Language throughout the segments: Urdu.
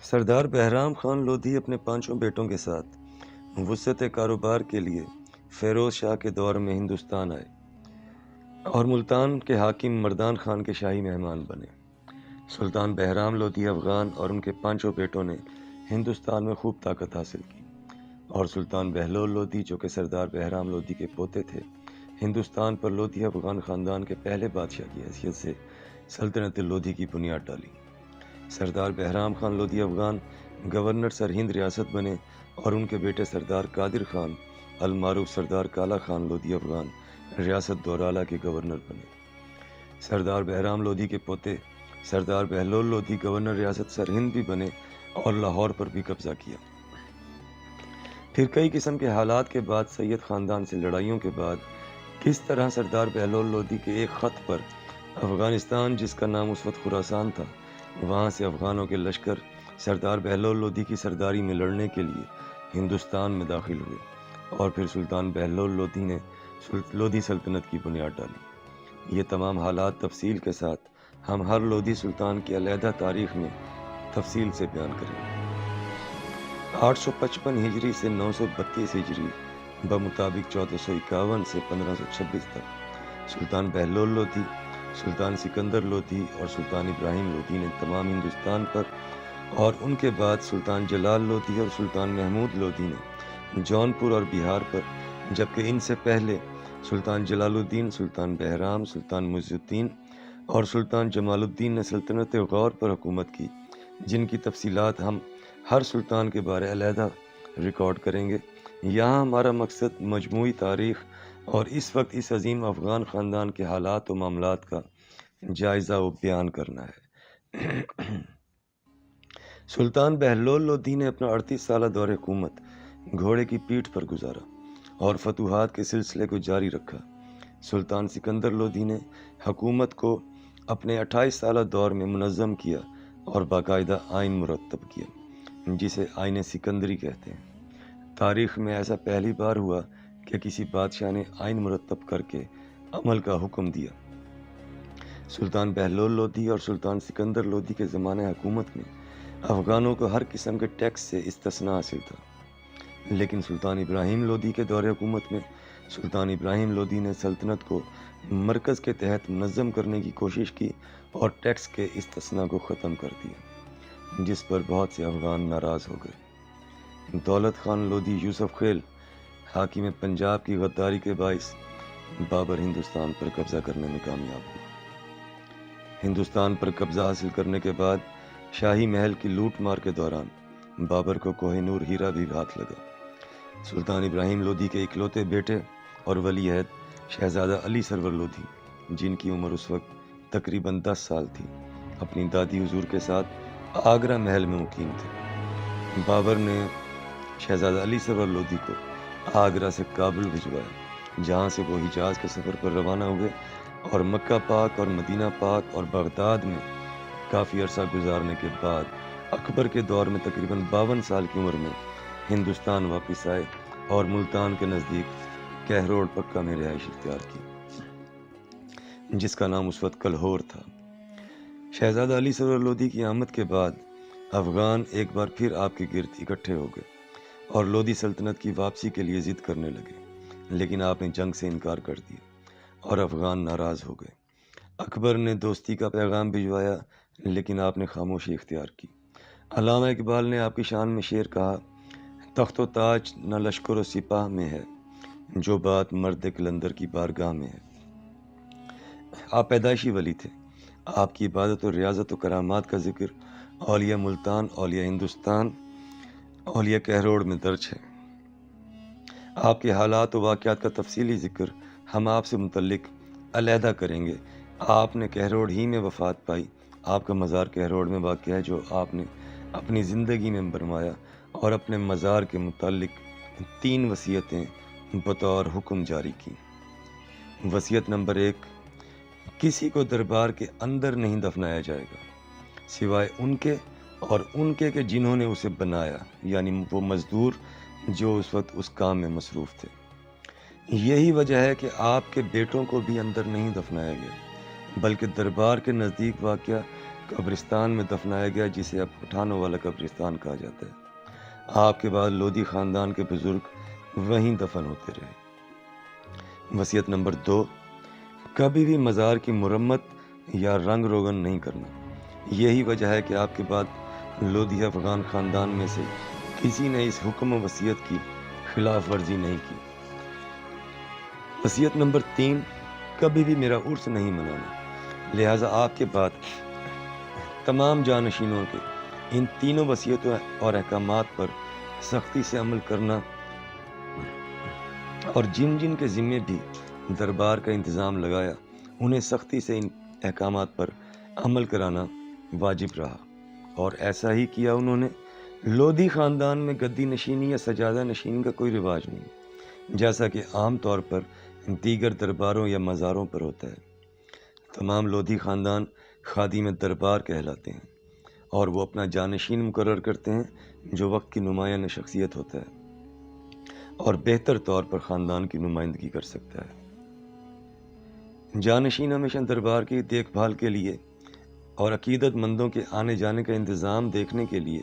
سردار بہرام خان لودھی اپنے 5 بیٹوں کے ساتھ وسعت کاروبار کے لیے فیروز شاہ کے دور میں ہندوستان آئے اور ملتان کے حاکم مردان خان کے شاہی مہمان بنے۔ سلطان بہرام لودھی افغان اور ان کے 5 بیٹوں نے ہندوستان میں خوب طاقت حاصل کی، اور سلطان بہلول لودھی جو کہ سردار بہرام لودھی کے پوتے تھے، ہندوستان پر لودھی افغان خاندان کے پہلے بادشاہ کی حیثیت سے سلطنت لودھی کی بنیاد ڈالی۔ سردار بہرام خان لودھی افغان گورنر سرہند ریاست بنے اور ان کے بیٹے سردار قادر خان المعروف سردار کالا خان لودھی افغان ریاست دورالا کے گورنر بنے۔ سردار بہرام لودھی کے پوتے سردار بہلول لودھی گورنر ریاست سرہند بھی بنے اور لاہور پر بھی قبضہ کیا۔ پھر کئی قسم کے حالات کے بعد سید خاندان سے لڑائیوں کے بعد کس طرح سردار بہلول لودھی کے ایک خط پر افغانستان، جس کا نام اس وقت خراسان تھا، وہاں سے افغانوں کے لشکر سردار بہلول لودھی کی سرداری میں لڑنے کے لیے ہندوستان میں داخل ہوئے، اور پھر سلطان بہلول لودھی نے لودھی سلطنت کی بنیاد ڈالی۔ یہ تمام حالات تفصیل کے ساتھ ہم ہر لودھی سلطان کی علیحدہ تاریخ میں تفصیل سے بیان کریں گے۔ 855 ہجری سے 932 ہجری بمطابق 1451 سے 1526 تک سلطان بہلول لودھی، سلطان سکندر لودھی اور سلطان ابراہیم لودھی نے تمام ہندوستان پر، اور ان کے بعد سلطان جلال لودھی اور سلطان محمود لودھی نے جونپور اور بہار پر، جبکہ ان سے پہلے سلطان جلال الدین، سلطان بہرام، سلطان معز الدین اور سلطان جمال الدین نے سلطنت غور پر حکومت کی، جن کی تفصیلات ہم ہر سلطان کے بارے علیحدہ ریکارڈ کریں گے۔ یہاں ہمارا مقصد مجموعی تاریخ اور اس وقت اس عظیم افغان خاندان کے حالات و معاملات کا جائزہ و بیان کرنا ہے۔ سلطان بہلول لودھی نے اپنا 38 سالہ دور حکومت گھوڑے کی پیٹھ پر گزارا اور فتوحات کے سلسلے کو جاری رکھا۔ سلطان سکندر لودھی نے حکومت کو اپنے 28 سالہ دور میں منظم کیا اور باقاعدہ آئین مرتب کیا، جسے آئین سکندری کہتے ہیں۔ تاریخ میں ایسا پہلی بار ہوا کہ کسی بادشاہ نے آئین مرتب کر کے عمل کا حکم دیا۔ سلطان بہلول لودھی اور سلطان سکندر لودھی کے زمانہ حکومت میں افغانوں کو ہر قسم کے ٹیکس سے استثناء حاصل تھا، لیکن سلطان ابراہیم لودھی کے دور حکومت میں سلطان ابراہیم لودھی نے سلطنت کو مرکز کے تحت منظم کرنے کی کوشش کی اور ٹیکس کے استثناء کو ختم کر دیا، جس پر بہت سے افغان ناراض ہو گئے۔ دولت خان لودھی یوسف خیل حاکم پنجاب کی غداری کے باعث بابر ہندوستان پر قبضہ کرنے میں کامیاب ہوا۔ ہندوستان پر قبضہ حاصل کرنے کے بعد شاہی محل کی لوٹ مار کے دوران بابر کو کوہ نور ہیرا بھی ہاتھ لگا۔ سلطان ابراہیم لودھی کے اکلوتے بیٹے اور ولی عہد شہزادہ علی سرور لودھی، جن کی عمر اس وقت تقریباً 10 سال تھی، اپنی دادی حضور کے ساتھ آگرہ محل میں مقیم تھے۔ بابر نے شہزادہ علی سرور لودھی کو آگرہ سے کابل بھجوایا، جہاں سے وہ حجاز کے سفر پر روانہ ہوئے اور مکہ پاک اور مدینہ پاک اور بغداد میں کافی عرصہ گزارنے کے بعد اکبر کے دور میں تقریباً 52 سال کی عمر میں ہندوستان واپس آئے اور ملتان کے نزدیک کہروڑ پکہ میں رہائش اختیار کی، جس کا نام اس وقت کلہور تھا۔ شہزادہ علی سرور لودھی کی آمد کے بعد افغان ایک بار پھر آپ کے گرد اکٹھے ہو گئے اور لودھی سلطنت کی واپسی کے لیے ضد کرنے لگے، لیکن آپ نے جنگ سے انکار کر دیا اور افغان ناراض ہو گئے۔ اکبر نے دوستی کا پیغام بھجوایا، لیکن آپ نے خاموشی اختیار کی۔ علامہ اقبال نے آپ کی شان میں شعر کہا: تخت و تاج نہ لشکر و سپاہ میں ہے، جو بات مرد قلندر کی بارگاہ میں ہے۔ آپ پیدائشی ولی تھے۔ آپ کی عبادت و ریاضت و کرامات کا ذکر اولیاء ملتان، اولیاء ہندوستان، اولیاء کہروڑ میں درج ہے۔ آپ کے حالات و واقعات کا تفصیلی ذکر ہم آپ سے متعلق علیحدہ کریں گے۔ آپ نے کہروڑ ہی میں وفات پائی۔ آپ کا مزار کہروڑ میں واقع ہے، جو آپ نے اپنی زندگی میں بنوایا، اور اپنے مزار کے متعلق 3 وصیتیں بطور حکم جاری کی۔ وصیت نمبر 1: کسی کو دربار کے اندر نہیں دفنایا جائے گا، سوائے ان کے اور ان کے جنہوں نے اسے بنایا، یعنی وہ مزدور جو اس وقت اس کام میں مصروف تھے۔ یہی وجہ ہے کہ آپ کے بیٹوں کو بھی اندر نہیں دفنایا گیا، بلکہ دربار کے نزدیک واقع قبرستان میں دفنایا گیا جسے اب پٹھانوں والا قبرستان کہا جاتا ہے۔ آپ کے بعد لودھی خاندان کے بزرگ وہیں دفن ہوتے رہے۔ وصیت نمبر 2، کبھی بھی مزار کی مرمت یا رنگ روغن نہیں کرنا۔ یہی وجہ ہے کہ آپ کے بعد لودھی افغان خاندان میں سے کسی نے اس حکم و وصیت کی خلاف ورزی نہیں کی۔ وصیت نمبر 3، کبھی بھی میرا عرس نہیں منانا۔ لہٰذا آپ کے بعد تمام جانشینوں کے ان تینوں وصیتوں اور احکامات پر سختی سے عمل کرنا اور جن جن کے ذمے بھی دربار کا انتظام لگایا انہیں سختی سے ان احکامات پر عمل کرانا واجب رہا، اور ایسا ہی کیا انہوں نے۔ لودھی خاندان میں گدی نشینی یا سجادہ نشینی کا کوئی رواج نہیں، جیسا کہ عام طور پر دیگر درباروں یا مزاروں پر ہوتا ہے۔ تمام لودھی خاندان خادم دربار کہلاتے ہیں، اور وہ اپنا جانشین مقرر کرتے ہیں جو وقت کی نمایاں شخصیت ہوتا ہے اور بہتر طور پر خاندان کی نمائندگی کر سکتا ہے۔ جانشین ہمیشہ دربار کی دیکھ بھال کے لیے اور عقیدت مندوں کے آنے جانے کا انتظام دیکھنے کے لیے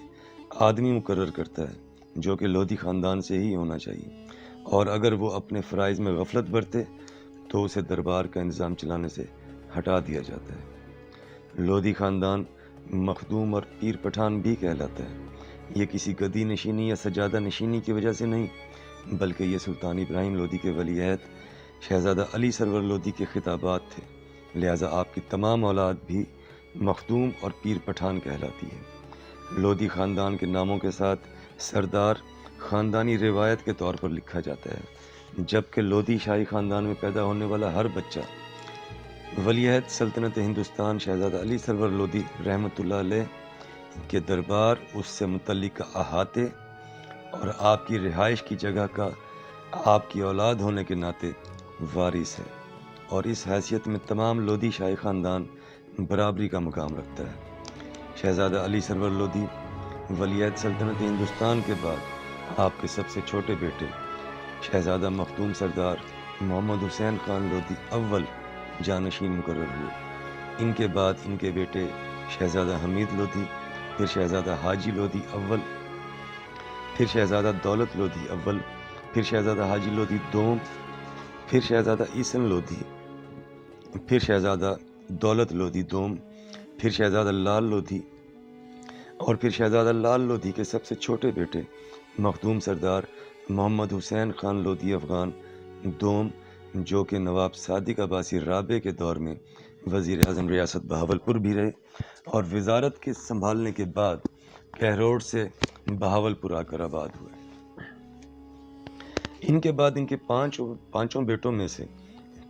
آدمی مقرر کرتا ہے جو کہ لودھی خاندان سے ہی ہونا چاہیے، اور اگر وہ اپنے فرائض میں غفلت برتے تو اسے دربار کا انتظام چلانے سے ہٹا دیا جاتا ہے۔ لودھی خاندان مخدوم اور پیر پٹھان بھی کہلاتا ہے۔ یہ کسی گدی نشینی یا سجادہ نشینی کی وجہ سے نہیں، بلکہ یہ سلطان ابراہیم لودھی کے ولی عہد شہزادہ علی سرور لودھی کے خطابات تھے، لہٰذا آپ کی تمام اولاد بھی مخدوم اور پیر پٹھان کہلاتی ہے۔ لودھی خاندان کے ناموں کے ساتھ سردار خاندانی روایت کے طور پر لکھا جاتا ہے، جبکہ لودھی شاہی خاندان میں پیدا ہونے والا ہر بچہ ولی عہد سلطنت ہندوستان شہزادہ علی سرور لودھی رحمۃ اللہ علیہ کے دربار، اس سے متعلق احاطے اور آپ کی رہائش کی جگہ کا آپ کی اولاد ہونے کے ناطے وارث ہے، اور اس حیثیت میں تمام لودھی شاہی خاندان برابری کا مقام رکھتا ہے۔ شہزادہ علی سرور لودھی ولی عہد سلطنت ہندوستان کے بعد آپ کے سب سے چھوٹے بیٹے شہزادہ مخدوم سردار محمد حسین خان لودھی اول جانشین مقرر ہوئے۔ ان کے بعد ان کے بیٹے شہزادہ حمید لودھی، پھر شہزادہ حاجی لودھی اول، پھر شہزادہ دولت لودھی اول، پھر شہزادہ حاجی لودھی دوم، پھر شہزادہ ایسن لودھی، پھر شہزادہ دولت لودھی دوم، پھر شہزادہ لال لودھی، اور پھر شہزادہ لال لودھی کے سب سے چھوٹے بیٹے مخدوم سردار محمد حسین خان لودھی افغان دوم، جو کہ نواب صادق عباسی رابع کے دور میں وزیر اعظم ریاست بہاولپور بھی رہے، اور وزارت کے سنبھالنے کے بعد کہروڑ سے بہاولپور آ کر آباد ہوئے۔ ان کے بعد ان کے پانچوں بیٹوں میں سے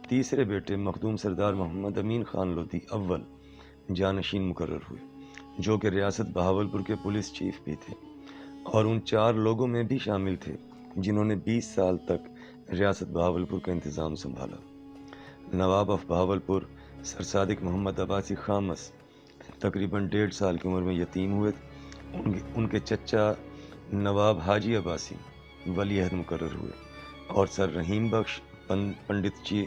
تیسرے بیٹے مخدوم سردار محمد امین خان لودھی اول جانشین مقرر ہوئے، جو کہ ریاست بہاولپور کے پولیس چیف بھی تھے، اور ان 4 لوگوں میں بھی شامل تھے جنہوں نے 20 سال تک ریاست بہاولپور کا انتظام سنبھالا۔ نواب آف بہاولپور سر صادق محمد عباسی خامس تقریباً 1.5 سال کی عمر میں یتیم ہوئے۔ ان کے چچا نواب حاجی عباسی ولی عہد مقرر ہوئے، اور سر رحیم بخش، پنڈت جی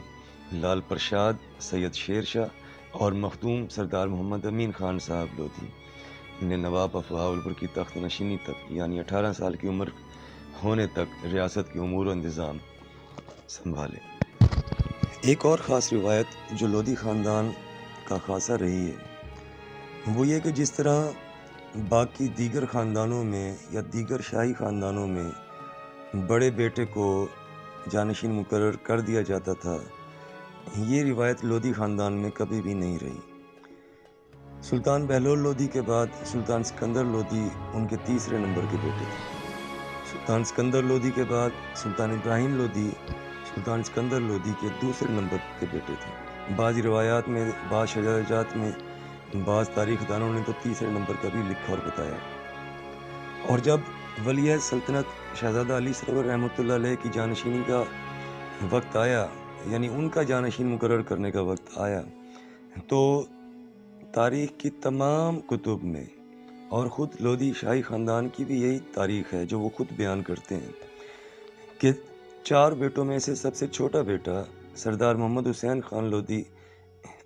لال پرشاد، سید شیر شاہ اور مخدوم سردار محمد امین خان صاحب لودھی نے نواب آف بہاولپور کی تخت نشینی تک، یعنی 18 سال کی عمر ہونے تک ریاست کے امور و انتظام سنبھالے۔ ایک اور خاص روایت جو لودھی خاندان کا خاصہ رہی ہے وہ یہ کہ جس طرح باقی دیگر خاندانوں میں یا دیگر شاہی خاندانوں میں بڑے بیٹے کو جانشین مقرر کر دیا جاتا تھا، یہ روایت لودھی خاندان میں کبھی بھی نہیں رہی۔ سلطان بہلول لودھی کے بعد سلطان سکندر لودھی ان کے تیسرے نمبر کے بیٹے تھے۔ سلطان سکندر لودھی کے بعد سلطان ابراہیم لودھی سلطان سکندر لودھی کے دوسرے نمبر کے بیٹے تھے۔ بعض روایات میں، بعض شجاعت میں، بعض تاریخ دانوں نے تو تیسرے نمبر کا بھی لکھا اور بتایا۔ اور جب ولی عہد سلطنت شہزادہ علی سرور رحمۃ اللہ علیہ کی جانشینی کا وقت آیا، یعنی ان کا جانشین مقرر کرنے کا وقت آیا، تو تاریخ کی تمام کتب میں اور خود لودھی شاہی خاندان کی بھی یہی تاریخ ہے جو وہ خود بیان کرتے ہیں کہ 4 بیٹوں میں سے سب سے چھوٹا بیٹا سردار محمد حسین خان لودھی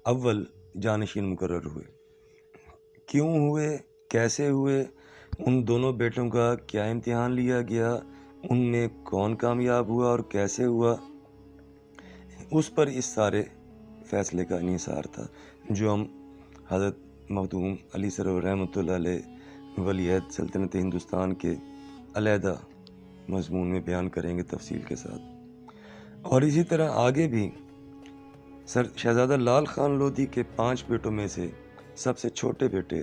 اول جانشین مقرر ہوئے، کیوں ہوئے، کیسے ہوئے، ان دونوں بیٹوں کا کیا امتحان لیا گیا، ان میں کون کامیاب ہوا اور کیسے ہوا، اس پر اس سارے فیصلے کا انحصار تھا جو ہم حضرت مخدوم علی سرور رحمۃ اللہ علیہ ولی عہد سلطنت ہندوستان کے علیحدہ مضمون میں بیان کریں گے تفصیل کے ساتھ۔ اور اسی طرح آگے بھی شہزادہ لال خان لودھی کے 5 بیٹوں میں سے سب سے چھوٹے بیٹے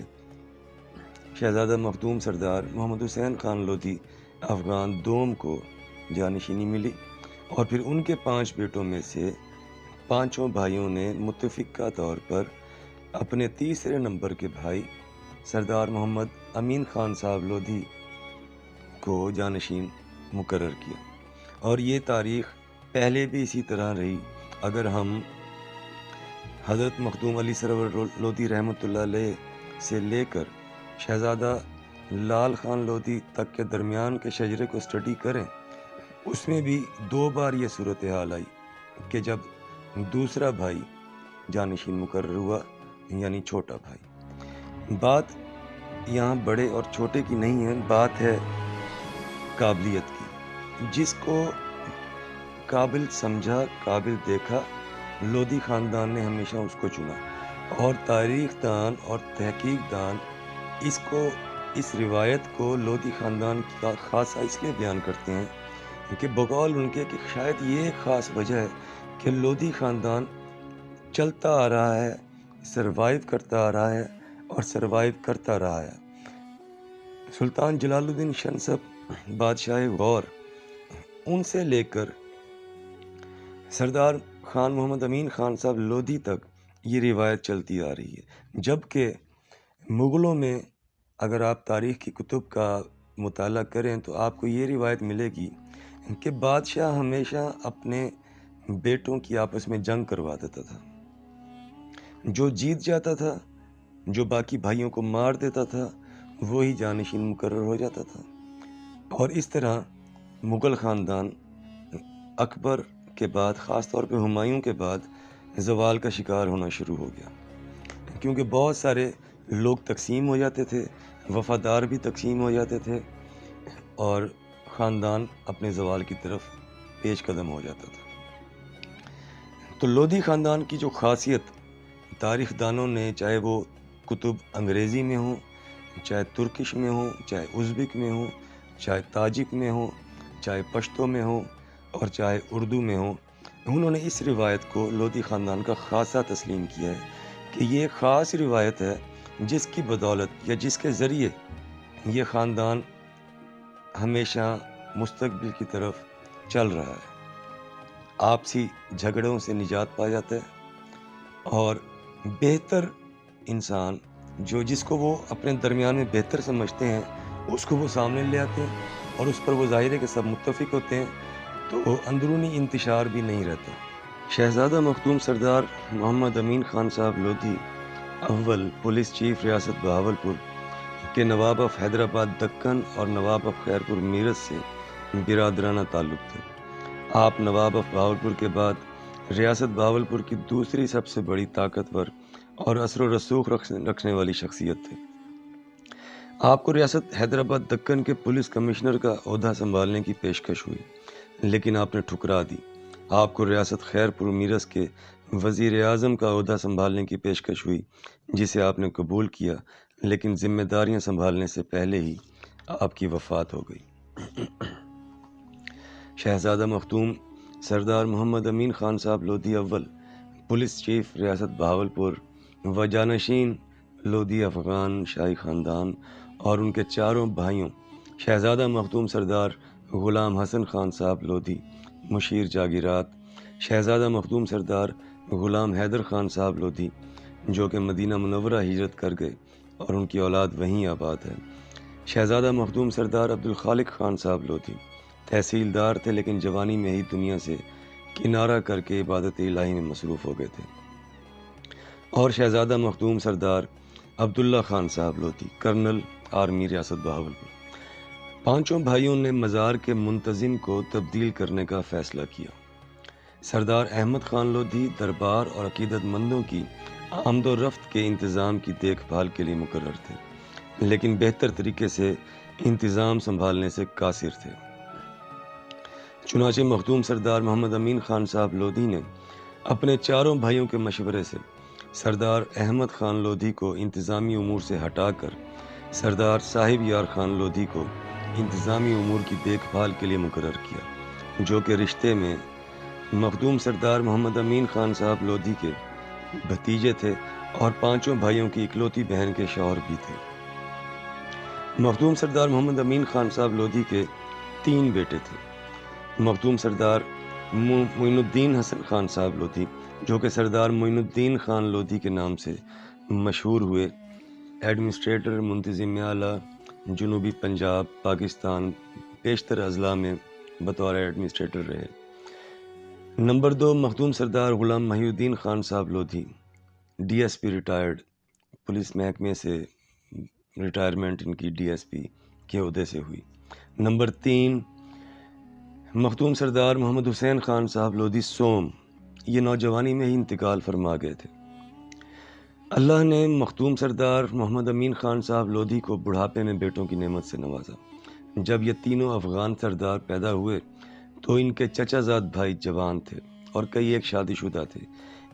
شہزادہ مخدوم سردار محمد حسین خان لودھی افغان دوم کو جانشینی ملی، اور پھر ان کے 5 بیٹوں میں سے 5 بھائیوں نے متفقہ طور پر اپنے تیسرے نمبر کے بھائی سردار محمد امین خان صاحب لودھی کو جانشین مقرر کیا، اور یہ تاریخ پہلے بھی اسی طرح رہی۔ اگر ہم حضرت مخدوم علی سرور لودھی رحمۃ اللہ علیہ سے لے کر شہزادہ لال خان لودھی تک کے درمیان کے شجرے کو اسٹڈی کریں، اس میں بھی 2 بار یہ صورتحال آئی کہ جب دوسرا بھائی جانشین مقرر ہوا، یعنی چھوٹا بھائی۔ بات یہاں بڑے اور چھوٹے کی نہیں ہے، بات ہے قابلیت کی۔ جس کو قابل سمجھا، قابل دیکھا، لودھی خاندان نے ہمیشہ اس کو چنا، اور تاریخ دان اور تحقیق دان اس روایت کو لودھی خاندان کا خاصہ اس لیے بیان کرتے ہیں کہ بقول ان کے کہ شاید یہ ایک خاص وجہ ہے کہ لودھی خاندان چلتا آ رہا ہے، سروائیو کرتا آ رہا ہے اور سروائیو کرتا رہا ہے۔ سلطان جلال الدین شنسب بادشاہ غور، ان سے لے کر سردار خان محمد امین خان صاحب لودھی تک یہ روایت چلتی آ رہی ہے۔ جبکہ مغلوں میں اگر آپ تاریخ کی کتب کا مطالعہ کریں تو آپ کو یہ روایت ملے گی کہ بادشاہ ہمیشہ اپنے بیٹوں کی آپس میں جنگ کروا دیتا تھا، جو جیت جاتا تھا، جو باقی بھائیوں کو مار دیتا تھا، وہی جانشین مقرر ہو جاتا تھا۔ اور اس طرح مغل خاندان اکبر کے بعد، خاص طور پہ ہمایوں کے بعد، زوال کا شکار ہونا شروع ہو گیا، کیونکہ بہت سارے لوگ تقسیم ہو جاتے تھے، وفادار بھی تقسیم ہو جاتے تھے، اور خاندان اپنے زوال کی طرف پیش قدم ہو جاتا تھا۔ تو لودھی خاندان کی جو خاصیت تاریخ دانوں نے، چاہے وہ کتب انگریزی میں ہوں، چاہے ترکش میں ہوں، چاہے ازبک میں ہوں، چاہے تاجک میں ہوں، چاہے پشتو میں ہوں، اور چاہے اردو میں ہوں، انہوں نے اس روایت کو لودھی خاندان کا خاصہ تسلیم کیا ہے کہ یہ ایک خاص روایت ہے جس کی بدولت یا جس کے ذریعے یہ خاندان ہمیشہ مستقبل کی طرف چل رہا ہے، آپسی جھگڑوں سے نجات پا جاتا ہے، اور بہتر انسان جس کو وہ اپنے درمیان میں بہتر سمجھتے ہیں اس کو وہ سامنے لے آتے ہیں، اور اس پر وہ ظاہر ہے کہ سب متفق ہوتے ہیں، تو اندرونی انتشار بھی نہیں رہتا۔ شہزادہ مخدوم سردار محمد امین خان صاحب لودھی اول پولیس چیف ریاست بہاولپور کے نواب آف حیدرآباد دکن اور نواب آف خیر پور میرٹھ سے برادرانہ تعلق تھے۔ آپ نواب آف بہاولپور کے بعد ریاست بہاولپور کی دوسری سب سے بڑی طاقتور اور اثر و رسوخ رکھنے والی شخصیت تھے۔ آپ کو ریاست حیدرآباد دکن کے پولیس کمشنر کا عہدہ سنبھالنے کی پیشکش ہوئی، لیکن آپ نے ٹھکرا دی۔ آپ کو ریاست خیر پور میرٹھ کے وزیر اعظم کا عہدہ سنبھالنے کی پیشکش ہوئی، جسے آپ نے قبول کیا، لیکن ذمہ داریاں سنبھالنے سے پہلے ہی آپ کی وفات ہو گئی۔ شہزادہ مخدوم سردار محمد امین خان صاحب لودھی اول پولیس چیف ریاست بہاولپور و جانشین لودھی افغان شاہی خاندان اور ان کے 4 بھائیوں شہزادہ مخدوم سردار غلام حسن خان صاحب لودھی مشیر جاگیرات، شہزادہ مخدوم سردار غلام حیدر خان صاحب لودھی جو کہ مدینہ منورہ ہجرت کر گئے اور ان کی اولاد وہیں آباد ہے، شہزادہ مخدوم سردار عبدالخالق خان صاحب لودھی تحصیلدار تھے، لیکن جوانی میں ہی دنیا سے کنارہ کر کے عبادت الہی میں مصروف ہو گئے تھے، اور شہزادہ مخدوم سردار عبداللہ خان صاحب لودھی کرنل آرمی ریاست بہاولپور۔ 5 بھائیوں نے مزار کے منتظم کو تبدیل کرنے کا فیصلہ کیا۔ سردار احمد خان لودھی دربار اور عقیدت مندوں کی آمد و رفت کے انتظام کی دیکھ بھال کے لیے مقرر تھے، لیکن بہتر طریقے سے انتظام سنبھالنے سے قاصر تھے۔ چنانچہ مخدوم سردار محمد امین خان صاحب لودھی نے اپنے چاروں بھائیوں کے مشورے سے سردار احمد خان لودھی کو انتظامی امور سے ہٹا کر سردار صاحب یار خان لودھی کو انتظامی امور کی دیکھ بھال کے لیے مقرر کیا، جو کہ رشتے میں مخدوم سردار محمد امین خان صاحب لودھی کے بھتیجے تھے اور پانچوں بھائیوں کی اکلوتی بہن کے شوہر بھی تھے۔ مخدوم سردار محمد امین خان صاحب لودھی کے 3 بیٹے تھے۔ مخدوم سردار معین الدین حسن خان صاحب لودھی، جو کہ سردار معین الدین خان لودھی کے نام سے مشہور ہوئے، ایڈمنسٹریٹر منتظم اعلیٰ جنوبی پنجاب پاکستان بیشتر اضلاع میں بطور ایڈمنسٹریٹر رہے۔ نمبر 2 مخدوم سردار غلام محی الدین خان صاحب Lodhi, D S P retired, police محکمے سے ریٹائرمنٹ ان کی ڈی ایس پی کے عہدے سے ہوئی۔ نمبر 3 مخدوم سردار محمد حسین خان صاحب لودھی سوم، یہ نوجوانی میں ہی انتقال فرما گئے تھے۔ اللہ نے مخدوم سردار محمد امین خان صاحب لودھی کو بڑھاپے میں بیٹوں کی نعمت سے نوازا۔ جب یہ تینوں افغان سردار پیدا ہوئے تو ان کے چچا زاد بھائی جوان تھے اور کئی ایک شادی شدہ تھے،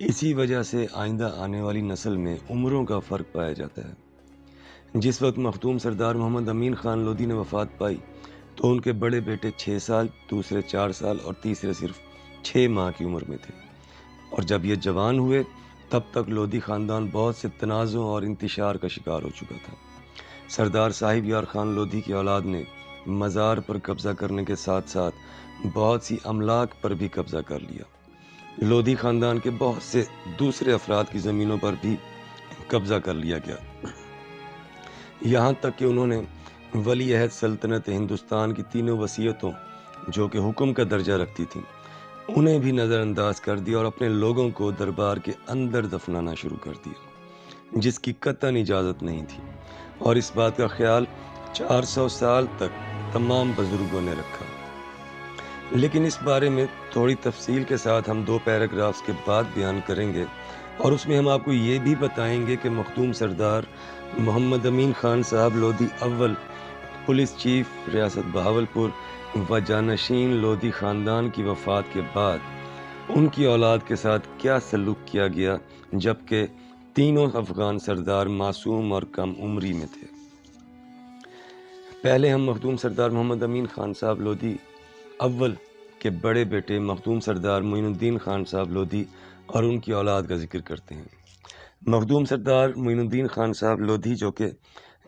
اسی وجہ سے آئندہ آنے والی نسل میں عمروں کا فرق پایا جاتا ہے۔ جس وقت مخدوم سردار محمد امین خان لودھی نے وفات پائی تو ان کے بڑے بیٹے 6 سال، دوسرے 4 سال اور تیسرے صرف 6 ماہ کی عمر میں تھے، اور جب یہ جوان ہوئے تب تک لودھی خاندان بہت سے تنازعوں اور انتشار کا شکار ہو چکا تھا۔ سردار صاحب یار خان لودھی کی اولاد نے مزار پر قبضہ کرنے کے ساتھ ساتھ بہت سی املاک پر بھی قبضہ کر لیا۔ لودھی خاندان کے بہت سے دوسرے افراد کی زمینوں پر بھی قبضہ کر لیا گیا، یہاں تک کہ انہوں نے ولی عہد سلطنت ہندوستان کی تینوں وصیتوں، جو کہ حکم کا درجہ رکھتی تھیں، انہیں بھی نظر انداز کر دیا اور اپنے لوگوں کو دربار کے اندر دفنانا شروع کر دیا، جس کی قطعاً اجازت نہیں تھی، اور اس بات کا خیال 400 سال تک تمام بزرگوں نے رکھا۔ لیکن اس بارے میں تھوڑی تفصیل کے ساتھ ہم 2 پیراگرافز کے بعد بیان کریں گے، اور اس میں ہم آپ کو یہ بھی بتائیں گے کہ مخدوم سردار محمد امین خان صاحب لودھی اول پولیس چیف ریاست بہاولپور و جانشین لودھی خاندان کی وفات کے بعد ان کی اولاد کے ساتھ کیا سلوک کیا گیا، جبکہ تینوں افغان سردار معصوم اور کم عمری میں تھے۔ پہلے ہم مخدوم سردار محمد امین خان صاحب لودھی اول کے بڑے بیٹے مخدوم سردار معین الدین خان صاحب لودھی اور ان کی اولاد کا ذکر کرتے ہیں۔ مخدوم سردار معین الدین خان صاحب لودھی، جو کہ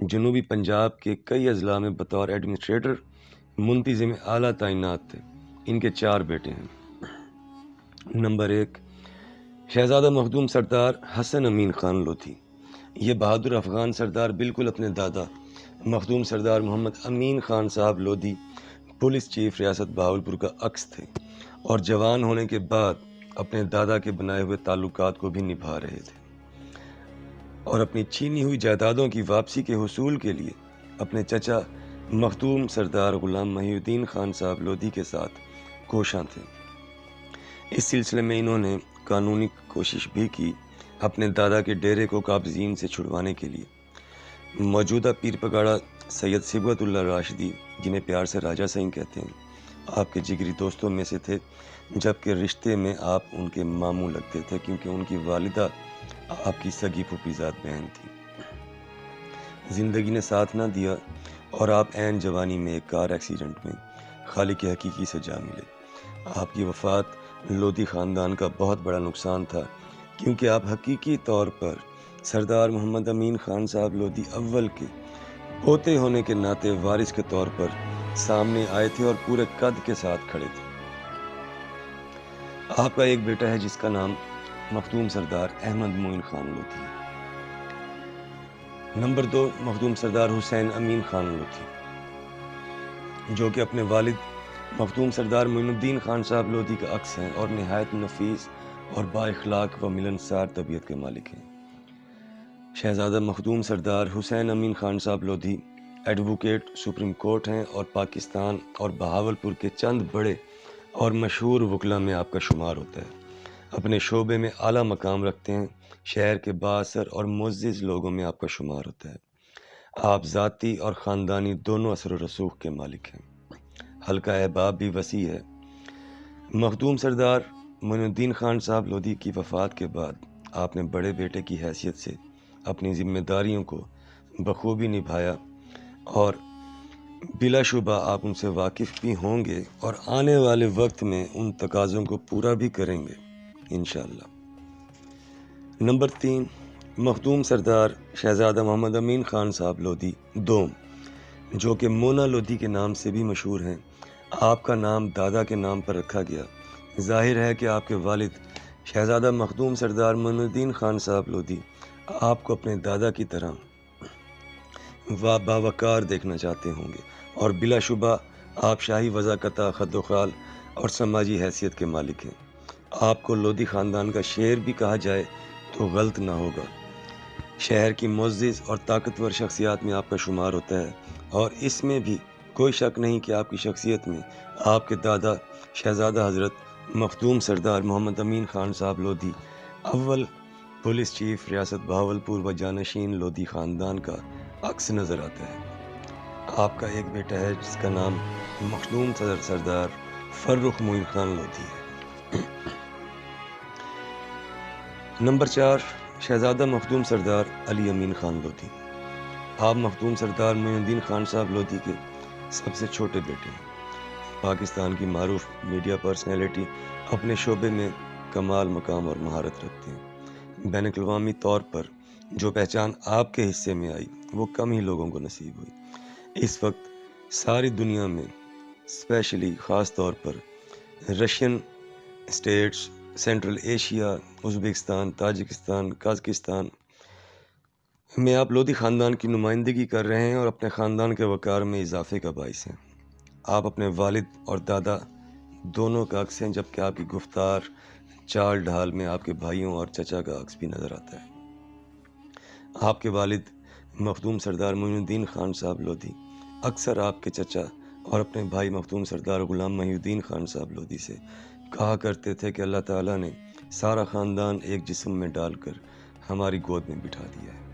جنوبی پنجاب کے کئی اضلاع میں بطور ایڈمنسٹریٹر منتظم اعلیٰ تعینات تھے، ان کے 4 بیٹے ہیں۔ نمبر 1 شہزادہ مخدوم سردار حسن امین خان لودھی، یہ بہادر افغان سردار بالکل اپنے دادا مخدوم سردار محمد امین خان صاحب لودھی پولیس چیف ریاست بہاولپور کا عکس تھے، اور جوان ہونے کے بعد اپنے دادا کے بنائے ہوئے تعلقات کو بھی نبھا رہے تھے، اور اپنی چھینی ہوئی جائیدادوں کی واپسی کے حصول کے لیے اپنے چچا مخدوم سردار غلام محی الدین خان صاحب لودھی کے ساتھ کوشاں تھے۔ اس سلسلے میں انہوں نے قانونی کوشش بھی کی اپنے دادا کے ڈیرے کو قابضین سے چھڑوانے کے لیے۔ موجودہ پیر پگاڑا سید صبغت اللہ راشدی، جنہیں پیار سے راجہ سنگھ کہتے ہیں، آپ کے جگری دوستوں میں سے تھے، جبکہ رشتے میں آپ ان کے ماموں لگتے تھے، کیونکہ ان کی والدہ آپ کی سگی پھوپھی ذات بہن تھی۔ زندگی نے ساتھ نہ دیا اور آپ عین جوانی میں ایک کار ایکسیڈنٹ میں خالق حقیقی سے جا ملے۔ آپ کی وفات لودھی خاندان کا بہت بڑا نقصان تھا، کیونکہ آپ حقیقی طور پر سردار محمد امین خان صاحب لودھی اول کے پوتے ہونے کے ناطے وارث کے طور پر سامنے آئے تھے اور پورے قد کے ساتھ کھڑے تھے۔ آپ کا ایک بیٹا ہے جس کا نام مخدوم سردار احمد معین خان لودھی ہے۔ نمبر 2 مخدوم سردار حسین امین خان لودھی، جو کہ اپنے والد مخدوم سردار معین الدین خان صاحب لودھی کا عکس ہیں اور نہایت نفیس اور با اخلاق و ملنسار طبیعت کے مالک ہیں۔ شہزادہ مخدوم سردار حسین امین خان صاحب لودھی ایڈوکیٹ سپریم کورٹ ہیں اور پاکستان اور بہاولپور کے چند بڑے اور مشہور وکلا میں آپ کا شمار ہوتا ہے۔ اپنے شعبے میں اعلیٰ مقام رکھتے ہیں، شہر کے بااثر اور معزز لوگوں میں آپ کا شمار ہوتا ہے۔ آپ ذاتی اور خاندانی دونوں اثر و رسوخ کے مالک ہیں۔ حلقہ احباب بھی وسیع ہے۔ مخدوم سردار معین الدین خان صاحب لودھی کی وفات کے بعد آپ نے بڑے بیٹے کی حیثیت سے اپنی ذمہ داریوں کو بخوبی نبھایا اور بلا شبہ آپ ان سے واقف بھی ہوں گے اور آنے والے وقت میں ان تقاضوں کو پورا بھی کریں گے انشاءاللہ۔ نمبر 3، مخدوم سردار شہزادہ محمد امین خان صاحب لودھی دوم، جو کہ مونا لودھی کے نام سے بھی مشہور ہیں۔ آپ کا نام دادا کے نام پر رکھا گیا۔ ظاہر ہے کہ آپ کے والد شہزادہ مخدوم سردار معین الدین خان صاحب لودھی آپ کو اپنے دادا کی طرح باوقار دیکھنا چاہتے ہوں گے، اور بلا شبہ آپ شاہی وضاقتہ، خد و خال اور سماجی حیثیت کے مالک ہیں۔ آپ کو لودھی خاندان کا شیر بھی کہا جائے تو غلط نہ ہوگا۔ شہر کی معزز اور طاقتور شخصیات میں آپ کا شمار ہوتا ہے، اور اس میں بھی کوئی شک نہیں کہ آپ کی شخصیت میں آپ کے دادا شہزادہ حضرت مخدوم سردار محمد امین خان صاحب لودھی اول پولیس چیف ریاست بہاولپور و جانشین لودھی خاندان کا عکس نظر آتا ہے۔ آپ کا ایک بیٹا ہے جس کا نام مخدوم سردار فرخ معین خان لودھی ہے۔ نمبر 4، شہزادہ مخدوم سردار علی امین خان لودھی۔ آپ مخدوم سردار معین الدین خان صاحب لودھی کے سب سے چھوٹے بیٹے ہیں۔ پاکستان کی معروف میڈیا پرسنالٹی، اپنے شعبے میں کمال مقام اور مہارت رکھتے ہیں۔ بین الاقوامی طور پر جو پہچان آپ کے حصے میں آئی وہ کم ہی لوگوں کو نصیب ہوئی۔ اس وقت ساری دنیا میں اسپیشلی خاص طور پر Russian states, Central Asia, Uzbekistan, Tajikistan, Kazakhstan میں آپ لودھی خاندان کی نمائندگی کر رہے ہیں اور اپنے خاندان کے وقار میں اضافے کا باعث ہیں۔ آپ اپنے والد اور دادا دونوں کا عکس ہیں، جبکہ آپ کی گفتار، چال ڈھال میں آپ کے بھائیوں اور چچا کا عکس بھی نظر آتا ہے۔ آپ کے والد مخدوم سردار معین الدین خان صاحب لودھی اکثر آپ کے چچا اور اپنے بھائی مخدوم سردار غلام محی الدین خان صاحب لودھی سے کہا کرتے تھے کہ اللہ تعالیٰ نے سارا خاندان ایک جسم میں ڈال کر ہماری گود میں بٹھا دیا ہے۔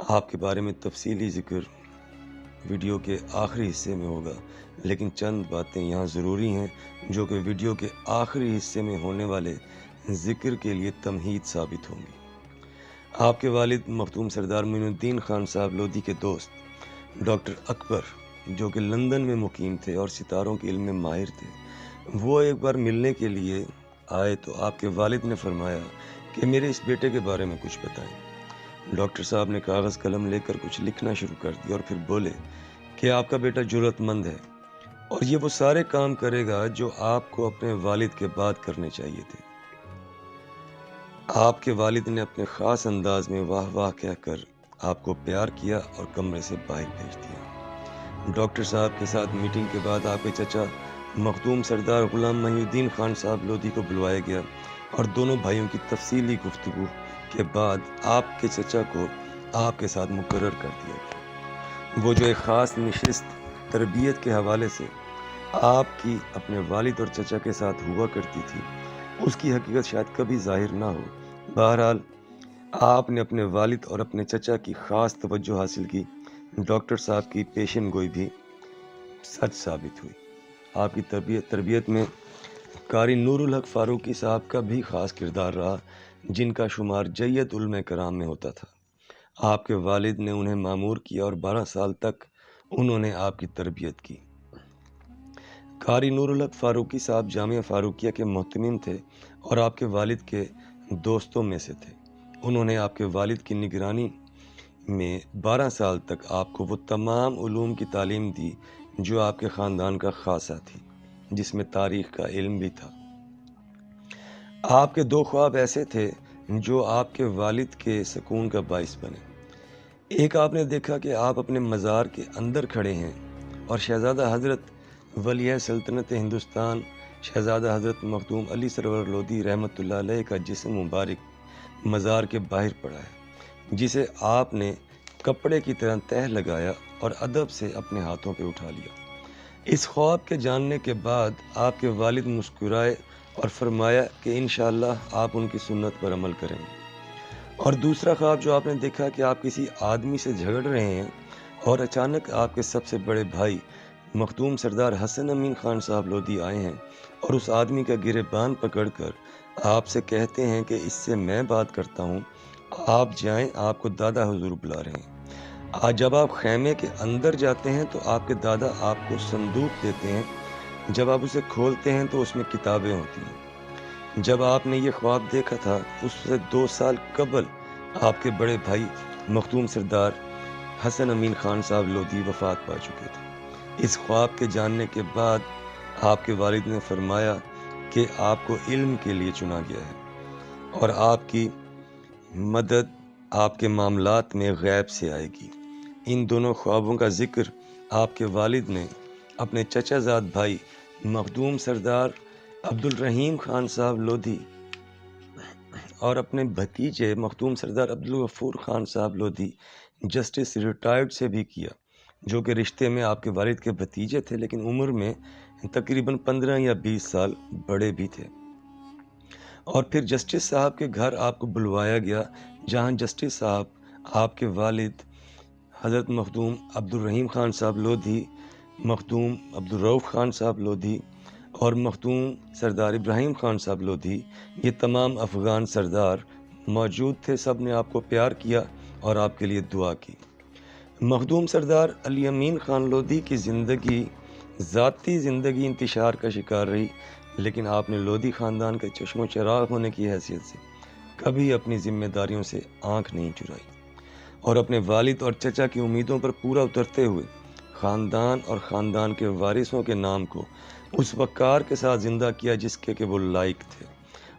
آپ کے بارے میں تفصیلی ذکر ویڈیو کے آخری حصے میں ہوگا، لیکن چند باتیں یہاں ضروری ہیں جو کہ ویڈیو کے آخری حصے میں ہونے والے ذکر کے لیے تمہید ثابت ہوں گی۔ آپ کے والد مخدوم سردار معین الدین خان صاحب لودھی کے دوست ڈاکٹر اکبر، جو کہ لندن میں مقیم تھے اور ستاروں کے علم میں ماہر تھے، وہ ایک بار ملنے کے لیے آئے تو آپ کے والد نے فرمایا کہ میرے اس بیٹے کے بارے میں کچھ بتائیں۔ ڈاکٹر صاحب نے کاغذ قلم لے کر کچھ لکھنا شروع کر دیا اور پھر بولے کہ آپ کا بیٹا جرأت مند ہے اور یہ وہ سارے کام کرے گا جو آپ کو اپنے والد کے بعد کرنے چاہیے تھے۔ آپ کے والد نے اپنے خاص انداز میں واہ واہ کہہ کر آپ کو پیار کیا اور کمرے سے باہر بھیج دیا۔ ڈاکٹر صاحب کے ساتھ میٹنگ کے بعد آپ کے چچا مخدوم سردار غلام محی الدین خان صاحب لودھی کو بلوایا گیا اور دونوں بھائیوں کی تفصیلی گفتگو کے بعد آپ کے چچا کو آپ کے ساتھ مقرر کر دیا گیا۔ وہ جو ایک خاص نشست تربیت کے حوالے سے آپ کی اپنے والد اور چچا کے ساتھ ہوا کرتی تھی، اس کی حقیقت شاید کبھی ظاہر نہ ہو۔ بہرحال آپ نے اپنے والد اور اپنے چچا کی خاص توجہ حاصل کی۔ ڈاکٹر صاحب کی پیشن گوئی بھی سچ ثابت ہوئی۔ آپ کی تربیت میں قاری نور الحق فاروقی صاحب کا بھی خاص کردار رہا، جن کا شمار جید علماء کرام میں ہوتا تھا۔ آپ کے والد نے انہیں مامور کیا اور 12 سال تک انہوں نے آپ کی تربیت کی۔ قاری نور الحق فاروقی صاحب جامعہ فاروقیہ کے محتمم تھے اور آپ کے والد کے دوستوں میں سے تھے۔ انہوں نے آپ کے والد کی نگرانی میں 12 سال تک آپ کو وہ تمام علوم کی تعلیم دی جو آپ کے خاندان کا خاصہ تھی، جس میں تاریخ کا علم بھی تھا۔ آپ کے 2 خواب ایسے تھے جو آپ کے والد کے سکون کا باعث بنے۔ ایک آپ نے دیکھا کہ آپ اپنے مزار کے اندر کھڑے ہیں اور شہزادہ حضرت ولی سلطنت ہندوستان شہزادہ حضرت مخدوم علی سرور لودھی رحمۃ اللہ علیہ کا جسم مبارک مزار کے باہر پڑا ہے، جسے آپ نے کپڑے کی طرح تہہ لگایا اور ادب سے اپنے ہاتھوں پہ اٹھا لیا۔ اس خواب کے جاننے کے بعد آپ کے والد مسکرائے اور فرمایا کہ انشاءاللہ آپ ان کی سنت پر عمل کریں گے۔ اور دوسرا خواب جو آپ نے دیکھا کہ آپ کسی آدمی سے جھگڑ رہے ہیں اور اچانک آپ کے سب سے بڑے بھائی مخدوم سردار حسن امین خان صاحب لودھی آئے ہیں اور اس آدمی کا گریبان پکڑ کر آپ سے کہتے ہیں کہ اس سے میں بات کرتا ہوں، آپ جائیں، آپ کو دادا حضور بلا رہے ہیں۔ آج جب آپ خیمے کے اندر جاتے ہیں تو آپ کے دادا آپ کو صندوق دیتے ہیں، جب آپ اسے کھولتے ہیں تو اس میں کتابیں ہوتی ہیں۔ جب آپ نے یہ خواب دیکھا تھا اس سے 2 سال قبل آپ کے بڑے بھائی مخدوم سردار حسن امین خان صاحب لودھی وفات پا چکے تھے۔ اس خواب کے جاننے کے بعد آپ کے والد نے فرمایا کہ آپ کو علم کے لیے چنا گیا ہے اور آپ کی مدد آپ کے معاملات میں غیب سے آئے گی۔ ان دونوں خوابوں کا ذکر آپ کے والد نے اپنے چچا زاد بھائی مخدوم سردار عبدالرحیم خان صاحب لودھی اور اپنے بھتیجے مخدوم سردار عبدالغفور خان صاحب لودھی جسٹس ریٹائرڈ سے بھی کیا، جو کہ رشتے میں آپ کے والد کے بھتیجے تھے لیکن عمر میں تقریباً 15 یا 20 سال بڑے بھی تھے۔ اور پھر جسٹس صاحب کے گھر آپ کو بلوایا گیا، جہاں جسٹس صاحب آپ کے والد حضرت مخدوم عبدالرحیم خان صاحب لودھی، مخدوم عبدالرؤف خان صاحب لودھی اور مخدوم سردار ابراہیم خان صاحب لودھی، یہ تمام افغان سردار موجود تھے۔ سب نے آپ کو پیار کیا اور آپ کے لیے دعا کی۔ مخدوم سردار علی امین خان لودھی کی زندگی ذاتی زندگی انتشار کا شکار رہی، لیکن آپ نے لودھی خاندان کے چشم و چراغ ہونے کی حیثیت سے کبھی اپنی ذمہ داریوں سے آنکھ نہیں چرائی اور اپنے والد اور چچا کی امیدوں پر پورا اترتے ہوئے خاندان اور خاندان کے وارثوں کے نام کو اس وقار کے ساتھ زندہ کیا جس کے کہ وہ لائق تھے۔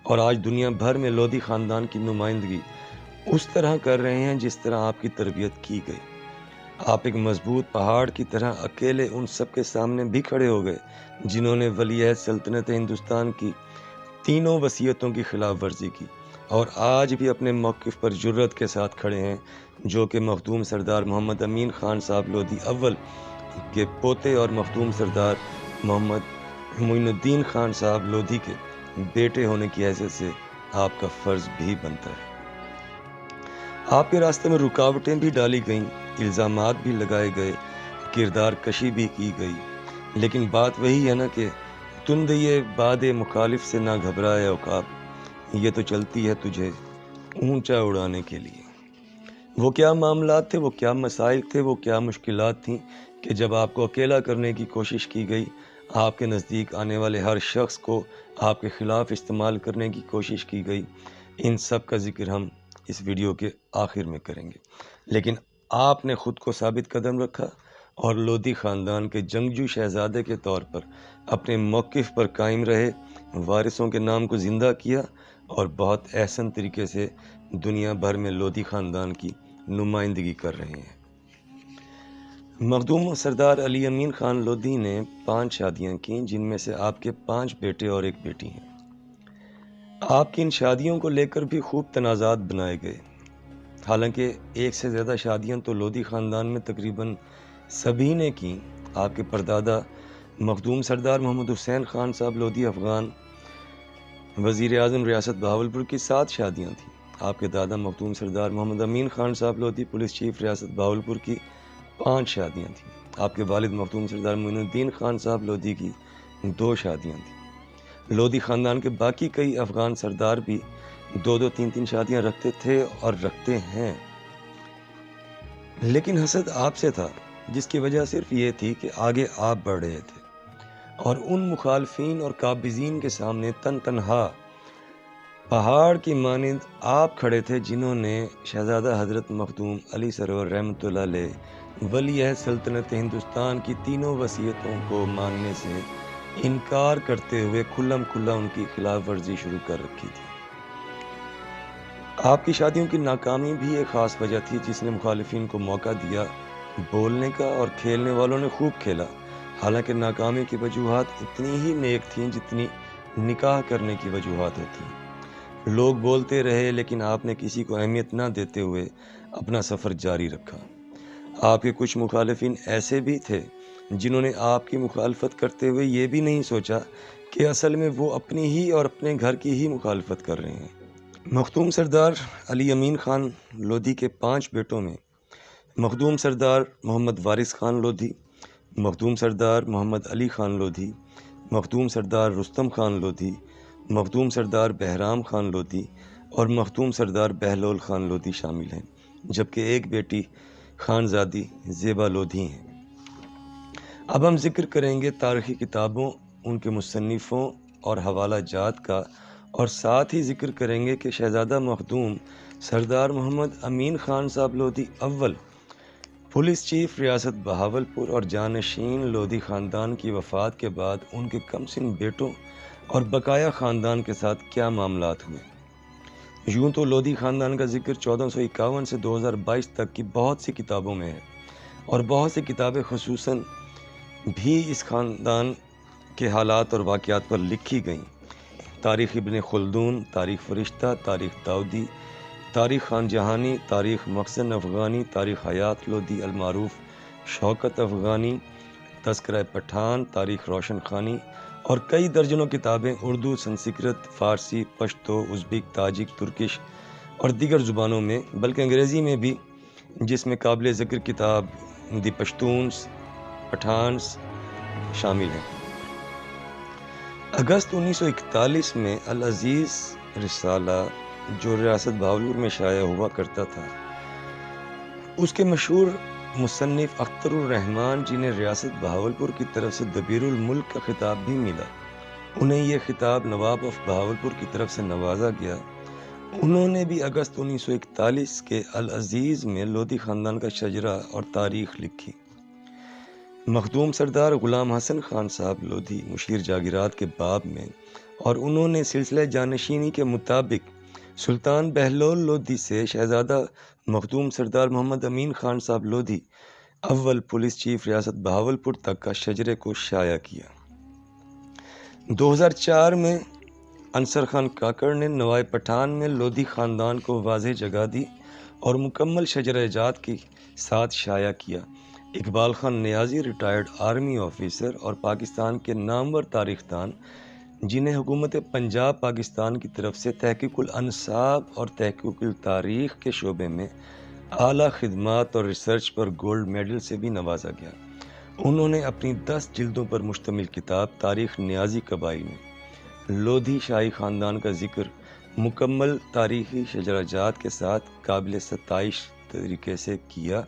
اور آج دنیا بھر میں لودھی خاندان کی نمائندگی اس طرح کر رہے ہیں جس طرح آپ کی تربیت کی گئی۔ آپ ایک مضبوط پہاڑ کی طرح اکیلے ان سب کے سامنے بھی کھڑے ہو گئے جنہوں نے ولیعہد سلطنت ہندوستان کی تینوں وصیتوں کی خلاف ورزی کی اور آج بھی اپنے موقف پر جرت کے ساتھ کھڑے ہیں، جو کہ مخدوم سردار محمد امین خان صاحب لودھی اول کے پوتے اور مخدوم سردار محمد معین الدین خان صاحب لودھی کے بیٹے ہونے کی حیثیت سے آپ کا فرض بھی بنتا ہے۔ آپ کے راستے میں رکاوٹیں بھی ڈالی گئیں، الزامات بھی لگائے گئے، کردار کشی بھی کی گئی، لیکن بات وہی ہے نا کہ تند یہ باد مخالف سے نہ گھبرائے عقاب، یہ تو چلتی ہے تجھے اونچا اڑانے کے لیے۔ وہ کیا معاملات تھے، وہ کیا مسائل تھے، وہ کیا مشکلات تھیں کہ جب آپ کو اکیلا کرنے کی کوشش کی گئی، آپ کے نزدیک آنے والے ہر شخص کو آپ کے خلاف استعمال کرنے کی کوشش کی گئی۔ ان سب کا ذکر ہم اس ویڈیو کے آخر میں کریں گے، لیکن آپ نے خود کو ثابت قدم رکھا اور لودھی خاندان کے جنگجو شہزادے کے طور پر اپنے موقف پر قائم رہے، وارثوں کے نام کو زندہ کیا اور بہت احسن طریقے سے دنیا بھر میں لودھی خاندان کی نمائندگی کر رہے ہیں۔ مخدوم سردار علی امین خان لودھی نے 5 شادیاں کیں، جن میں سے آپ کے 5 بیٹے اور 1 بیٹی ہیں۔ آپ کی ان شادیوں کو لے کر بھی خوب تنازعات بنائے گئے، حالانکہ 1 سے زیادہ شادیاں تو لودھی خاندان میں تقریباً سبھی نے کیں۔ آپ کے پردادا مخدوم سردار محمد حسین خان صاحب لودھی افغان وزیر اعظم ریاست بہاولپور کی 7 شادیاں تھیں۔ آپ کے دادا مخدوم سردار محمد امین خان صاحب لودھی پولیس چیف ریاست بہاولپور کی 5 شادیاں تھیں۔ آپ کے والد مخدوم سردار معین الدین خان صاحب لودھی کی 2 شادیاں تھیں۔ لودھی خاندان کے باقی کئی افغان سردار بھی 2-2 3-3 شادیاں رکھتے تھے اور رکھتے ہیں، لیکن حسد آپ سے تھا، جس کی وجہ صرف یہ تھی کہ آگے آپ بڑھ رہے تھے اور ان مخالفین اور قابضین کے سامنے تنہا پہاڑ کی مانند آپ کھڑے تھے، جنہوں نے شہزادہ حضرت مخدوم علی سرور رحمۃ اللہ علیہ ولی عہد سلطنت ہندوستان کی تینوں وصیتوں کو ماننے سے انکار کرتے ہوئے کھلم کھلا ان کی خلاف ورزی شروع کر رکھی تھی۔ آپ کی شادیوں کی ناکامی بھی ایک خاص وجہ تھی جس نے مخالفین کو موقع دیا بولنے کا، اور کھیلنے والوں نے خوب کھیلا، حالانکہ ناکامی کی وجوہات اتنی ہی نیک تھیں جتنی نکاح کرنے کی وجوہات ہوتی ہیں۔ لوگ بولتے رہے، لیکن آپ نے کسی کو اہمیت نہ دیتے ہوئے اپنا سفر جاری رکھا۔ آپ کے کچھ مخالفین ایسے بھی تھے جنہوں نے آپ کی مخالفت کرتے ہوئے یہ بھی نہیں سوچا کہ اصل میں وہ اپنی ہی اور اپنے گھر کی ہی مخالفت کر رہے ہیں۔ مخدوم سردار علی امین خان لودھی کے 5 بیٹوں میں مخدوم سردار محمد وارث خان لودھی، مخدوم سردار محمد علی خان لودھی، مخدوم سردار رستم خان لودھی، مخدوم سردار بہرام خان لودھی اور مخدوم سردار بہلول خان لودھی شامل ہیں، جبکہ ایک بیٹی خانزادی زیبا لودھی ہیں۔ اب ہم ذکر کریں گے تاریخی کتابوں، ان کے مصنفوں اور حوالہ جات کا، اور ساتھ ہی ذکر کریں گے کہ شہزادہ مخدوم سردار محمد امین خان صاحب لودھی اول پولیس چیف ریاست بہاولپور اور جانشین لودھی خاندان کی وفات کے بعد ان کے کم سن بیٹوں اور بقایا خاندان کے ساتھ کیا معاملات ہوئے۔ یوں تو لودھی خاندان کا ذکر 1451 سے 2022 تک کی بہت سی کتابوں میں ہے، اور بہت سی کتابیں خصوصاً بھی اس خاندان کے حالات اور واقعات پر لکھی گئیں۔ تاریخ ابن خلدون، تاریخ فرشتہ، تاریخ داؤدی، تاریخ خان جہانی، تاریخ مخزن افغانی، تاریخ حیات لودھی المعروف شوکت افغانی، تذکرہ پٹھان، تاریخ روشن خانی اور کئی درجنوں کتابیں اردو، سنسکرت، فارسی، پشتو، ازبک، تاجک، ترکش اور دیگر زبانوں میں، بلکہ انگریزی میں بھی، جس میں قابل ذکر کتاب دی پشتونس پٹھانس شامل ہیں۔ اگست 1941 میں العزیز رسالہ جو ریاست بہاولپور میں شائع ہوا کرتا تھا، اس کے مشہور مصنف اختر الرحمن، جنہیں ریاست بہاولپور کی طرف سے دبیر الملک کا خطاب بھی ملا، انہیں یہ خطاب نواب آف بہاولپور کی طرف سے نوازا گیا۔ انہوں نے بھی اگست 1941 کے العزیز میں لودھی خاندان کا شجرہ اور تاریخ لکھی۔ مخدوم سردار غلام حسن خان صاحب لودھی مشیر جاگیرات کے باب میں، اور انہوں نے سلسلہ جانشینی کے مطابق سلطان بہلول لودھی سے شہزادہ مخدوم سردار محمد امین خان صاحب لودھی اول پولیس چیف ریاست بہاولپور تک کا شجرے کو شائع کیا۔ 2004 میں انصر خان کاکڑ نے نوائے پٹھان میں لودھی خاندان کو واضح جگہ دی اور مکمل شجرہ جات کے ساتھ شائع کیا۔ اقبال خان نیازی ریٹائرڈ آرمی آفیسر اور پاکستان کے نامور تاریخ دان، جنہیں حکومت پنجاب پاکستان کی طرف سے تحقیق الانصاب اور تحقیق التاریخ کے شعبے میں اعلیٰ خدمات اور ریسرچ پر گولڈ میڈل سے بھی نوازا گیا۔ انہوں نے اپنی 10 جلدوں پر مشتمل کتاب تاریخ نیازی قبائل میں لودھی شاہی خاندان کا ذکر مکمل تاریخی شجرہ جات کے ساتھ قابل ستائش طریقے سے کیا،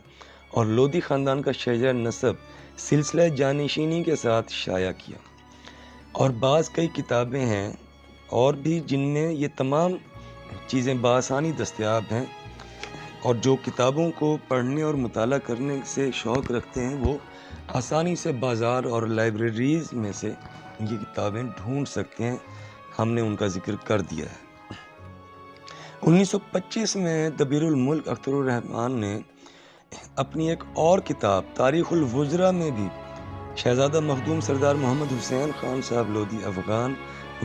اور لودھی خاندان کا شجرہ نسب سلسلہ جانشینی کے ساتھ شائع کیا۔ اور بعض کئی کتابیں ہیں اور بھی جن میں یہ تمام چیزیں بآسانی دستیاب ہیں، اور جو کتابوں کو پڑھنے اور مطالعہ کرنے سے شوق رکھتے ہیں وہ آسانی سے بازار اور لائبریریز میں سے یہ کتابیں ڈھونڈ سکتے ہیں۔ ہم نے ان کا ذکر کر دیا ہے۔ 1925 میں دبیر الملک اختر الرحمن نے اپنی ایک اور کتاب تاریخ الوزراء میں بھی شہزادہ مخدوم سردار محمد حسین خان صاحب لودھی افغان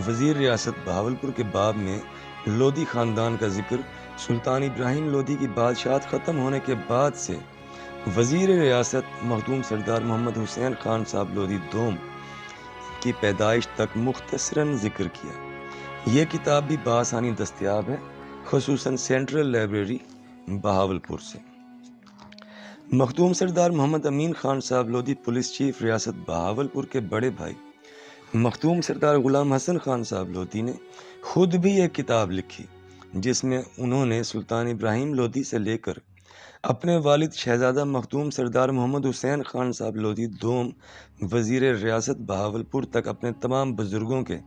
وزیر ریاست بہاولپور کے باب میں لودھی خاندان کا ذکر سلطان ابراہیم لودھی کی بادشاہت ختم ہونے کے بعد سے وزیر ریاست مخدوم سردار محمد حسین خان صاحب لودھی دوم کی پیدائش تک مختصراً ذکر کیا۔ یہ کتاب بھی بآسانی دستیاب ہے، خصوصاً سینٹرل لائبریری بہاولپور سے۔ مخدوم سردار محمد امین خان صاحب لودھی پولیس چیف ریاست بہاولپور کے بڑے بھائی مخدوم سردار غلام حسن خان صاحب لودھی نے خود بھی ایک کتاب لکھی، جس میں انہوں نے سلطان ابراہیم لودھی سے لے کر اپنے والد شہزادہ مخدوم سردار محمد حسین خان صاحب لودھی دوم وزیر ریاست بہاولپور تک اپنے تمام بزرگوں کے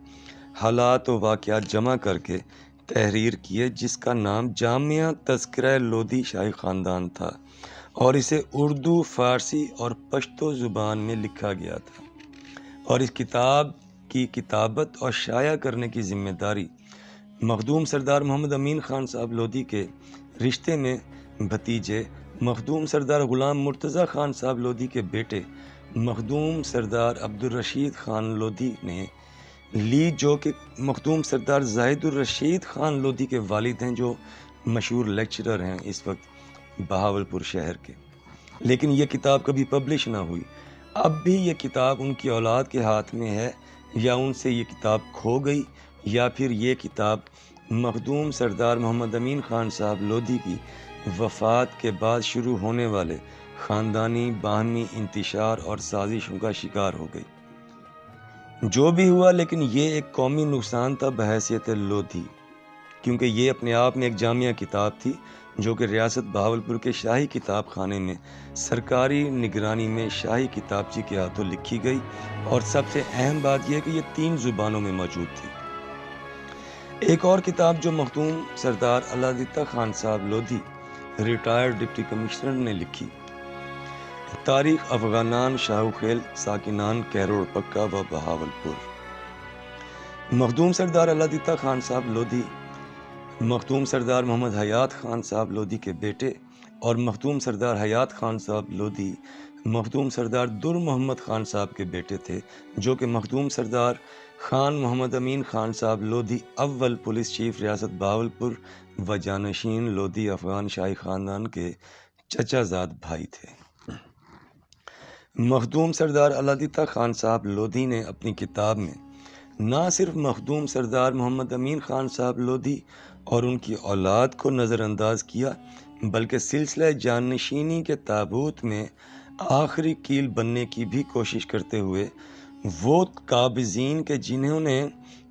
حالات و واقعات جمع کر کے تحریر کیے، جس کا نام جامعہ تذکرہ لودھی شاہی خاندان تھا، اور اسے اردو، فارسی اور پشتو زبان میں لکھا گیا تھا، اور اس کتاب کی کتابت اور شائع کرنے کی ذمہ داری مخدوم سردار محمد امین خان صاحب لودھی کے رشتے میں بھتیجے مخدوم سردار غلام مرتضیٰ خان صاحب لودھی کے بیٹے مخدوم سردار عبدالرشید خان لودھی نے لی، جو کہ مخدوم سردار زاہد الرشید خان لودھی کے والد ہیں، جو مشہور لیکچرر ہیں اس وقت بہاولپور شہر کے۔ لیکن یہ کتاب کبھی پبلش نہ ہوئی۔ اب بھی یہ کتاب ان کی اولاد کے ہاتھ میں ہے، یا ان سے یہ کتاب کھو گئی یا پھر یہ کتاب مخدوم سردار محمد امین خان صاحب لودھی کی وفات کے بعد شروع ہونے والے خاندانی باہمی انتشار اور سازشوں کا شکار ہو گئی۔ جو بھی ہوا، لیکن یہ ایک قومی نقصان تھا بحیثیت لودھی، کیونکہ یہ اپنے آپ میں ایک جامعہ کتاب تھی جو کہ ریاست بہاولپور کے شاہی کتاب خانے میں سرکاری نگرانی میں شاہی کتابچی کے ہاتھوں لکھی گئی، اور سب سے اہم بات یہ کہ یہ 3 زبانوں میں موجود تھی۔ ایک اور کتاب جو مخدوم سردار علادتہ خان صاحب لودھی ریٹائرڈ ڈپٹی کمشنر نے لکھی، تاریخ افغانان شاہو خیل ساکنان کیروڑ پکا و بہاولپور۔ مخدوم سردار علادتہ خان صاحب لودھی مخدوم سردار محمد حیات خان صاحب لودھی کے بیٹے، اور مخدوم سردار حیات خان صاحب لودھی مخدوم سردار در محمد خان صاحب کے بیٹے تھے، جو کہ مخدوم سردار خان محمد امین خان صاحب لودھی اول پولیس چیف ریاست بہاولپور و جانشین لودھی افغان شاہی خاندان کے چچا زاد بھائی تھے۔ مخدوم سردار علادتہ خان صاحب لودھی نے اپنی کتاب میں نہ صرف مخدوم سردار محمد امین خان صاحب لودھی اور ان کی اولاد کو نظر انداز کیا، بلکہ سلسلہ جانشینی کے تابوت میں آخری کیل بننے کی بھی کوشش کرتے ہوئے وہ قابضین کے جنہوں نے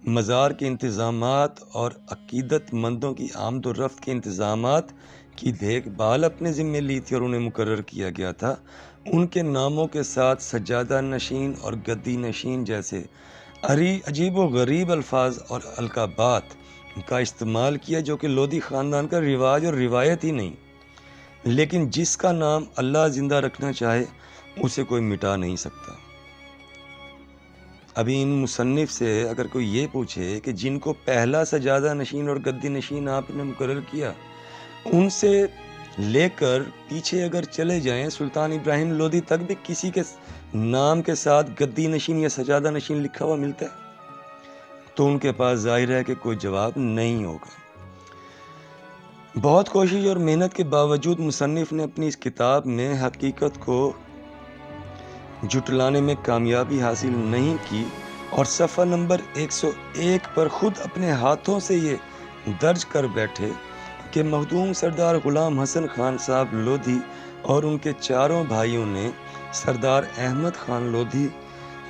مزار کے انتظامات اور عقیدت مندوں کی آمد و رفت کے انتظامات کی دیکھ بھال اپنے ذمے لی تھی اور انہیں مقرر کیا گیا تھا، ان کے ناموں کے ساتھ سجادہ نشین اور گدی نشین جیسے عجیب و غریب الفاظ اور القابات کا استعمال کیا، جو کہ لودھی خاندان کا رواج اور روایت ہی نہیں، لیکن جس کا نام اللہ زندہ رکھنا چاہے اسے کوئی مٹا نہیں سکتا۔ ابھی ان مصنف سے اگر کوئی یہ پوچھے کہ جن کو پہلا سجادہ نشین اور گدی نشین آپ نے مقرر کیا، ان سے لے کر پیچھے اگر چلے جائیں سلطان ابراہیم لودھی تک بھی کسی کے نام کے ساتھ گدی نشین یا سجادہ نشین لکھا ہوا ملتا ہے، تو ان کے پاس ظاہر ہے کہ کوئی جواب نہیں ہوگا۔ بہت کوشش اور محنت کے باوجود مصنف نے اپنی اس کتاب میں حقیقت کو جھٹلانے میں کامیابی حاصل نہیں کی، اور صفحہ نمبر 101 پر خود اپنے ہاتھوں سے یہ درج کر بیٹھے کہ مخدوم سردار غلام حسن خان صاحب لودھی اور ان کے چاروں بھائیوں نے سردار احمد خان لودھی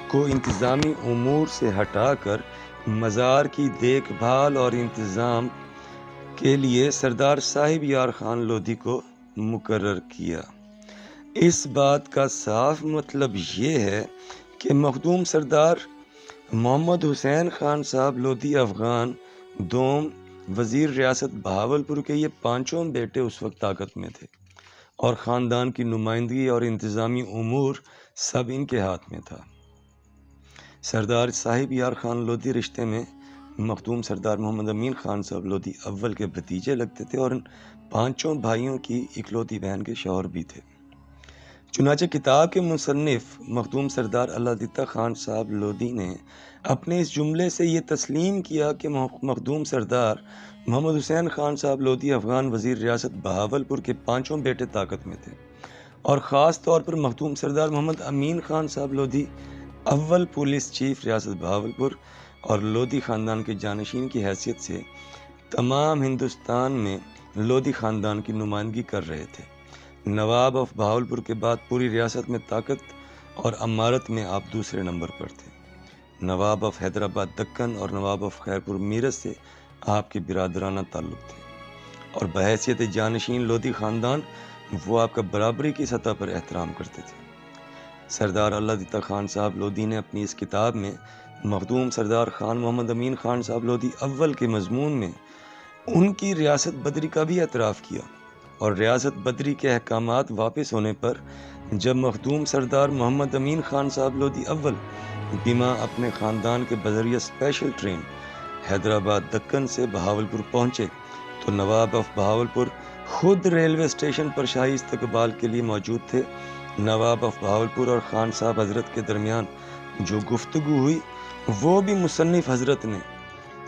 کو انتظامی امور سے ہٹا کر مزار کی دیکھ بھال اور انتظام کے لیے سردار صاحب یار خان لودھی کو مقرر کیا۔ اس بات کا صاف مطلب یہ ہے کہ مخدوم سردار محمد حسین خان صاحب لودھی افغان دوم وزیر ریاست بہاولپور کے یہ 5 بیٹے اس وقت طاقت میں تھے، اور خاندان کی نمائندگی اور انتظامی امور سب ان کے ہاتھ میں تھا۔ سردار صاحب یار خان لودھی رشتے میں مخدوم سردار محمد امین خان صاحب لودھی اول کے بھتیجے لگتے تھے، اور ان 5 بھائیوں کی اکلوتی بہن کے شوہر بھی تھے۔ چنانچہ کتاب کے مصنف مخدوم سردار علادتہ خان صاحب لودھی نے اپنے اس جملے سے یہ تسلیم کیا کہ مخدوم سردار محمد حسین خان صاحب لودھی افغان وزیر ریاست بہاولپور کے 5 بیٹے طاقت میں تھے، اور خاص طور پر مخدوم سردار محمد امین خان صاحب لودھی اول پولیس چیف ریاست بہاولپور اور لودھی خاندان کے جانشین کی حیثیت سے تمام ہندوستان میں لودھی خاندان کی نمائندگی کر رہے تھے۔ نواب آف بہاولپور کے بعد پوری ریاست میں طاقت اور امارت میں آپ دوسرے نمبر پر تھے۔ نواب آف حیدرآباد دکن اور نواب آف خیرپور میرٹھ سے آپ کے برادرانہ تعلق تھے، اور بحیثیت جانشین لودھی خاندان وہ آپ کا برابری کی سطح پر احترام کرتے تھے۔ سردار علادتہ خان صاحب لودھی نے اپنی اس کتاب میں مخدوم سردار خان محمد امین خان صاحب لودھی اول کے مضمون میں ان کی ریاست بدری کا بھی اعتراف کیا، اور ریاست بدری کے احکامات واپس ہونے پر جب مخدوم سردار محمد امین خان صاحب لودھی اول بیما اپنے خاندان کے بذریعہ اسپیشل ٹرین حیدرآباد دکن سے بہاولپور پہنچے، تو نواب آف بہاولپور خود ریلوے اسٹیشن پر شاہی استقبال کے لیے موجود تھے۔ نواب آف بہاولپور اور خان صاحب حضرت کے درمیان جو گفتگو ہوئی وہ بھی مصنف حضرت نے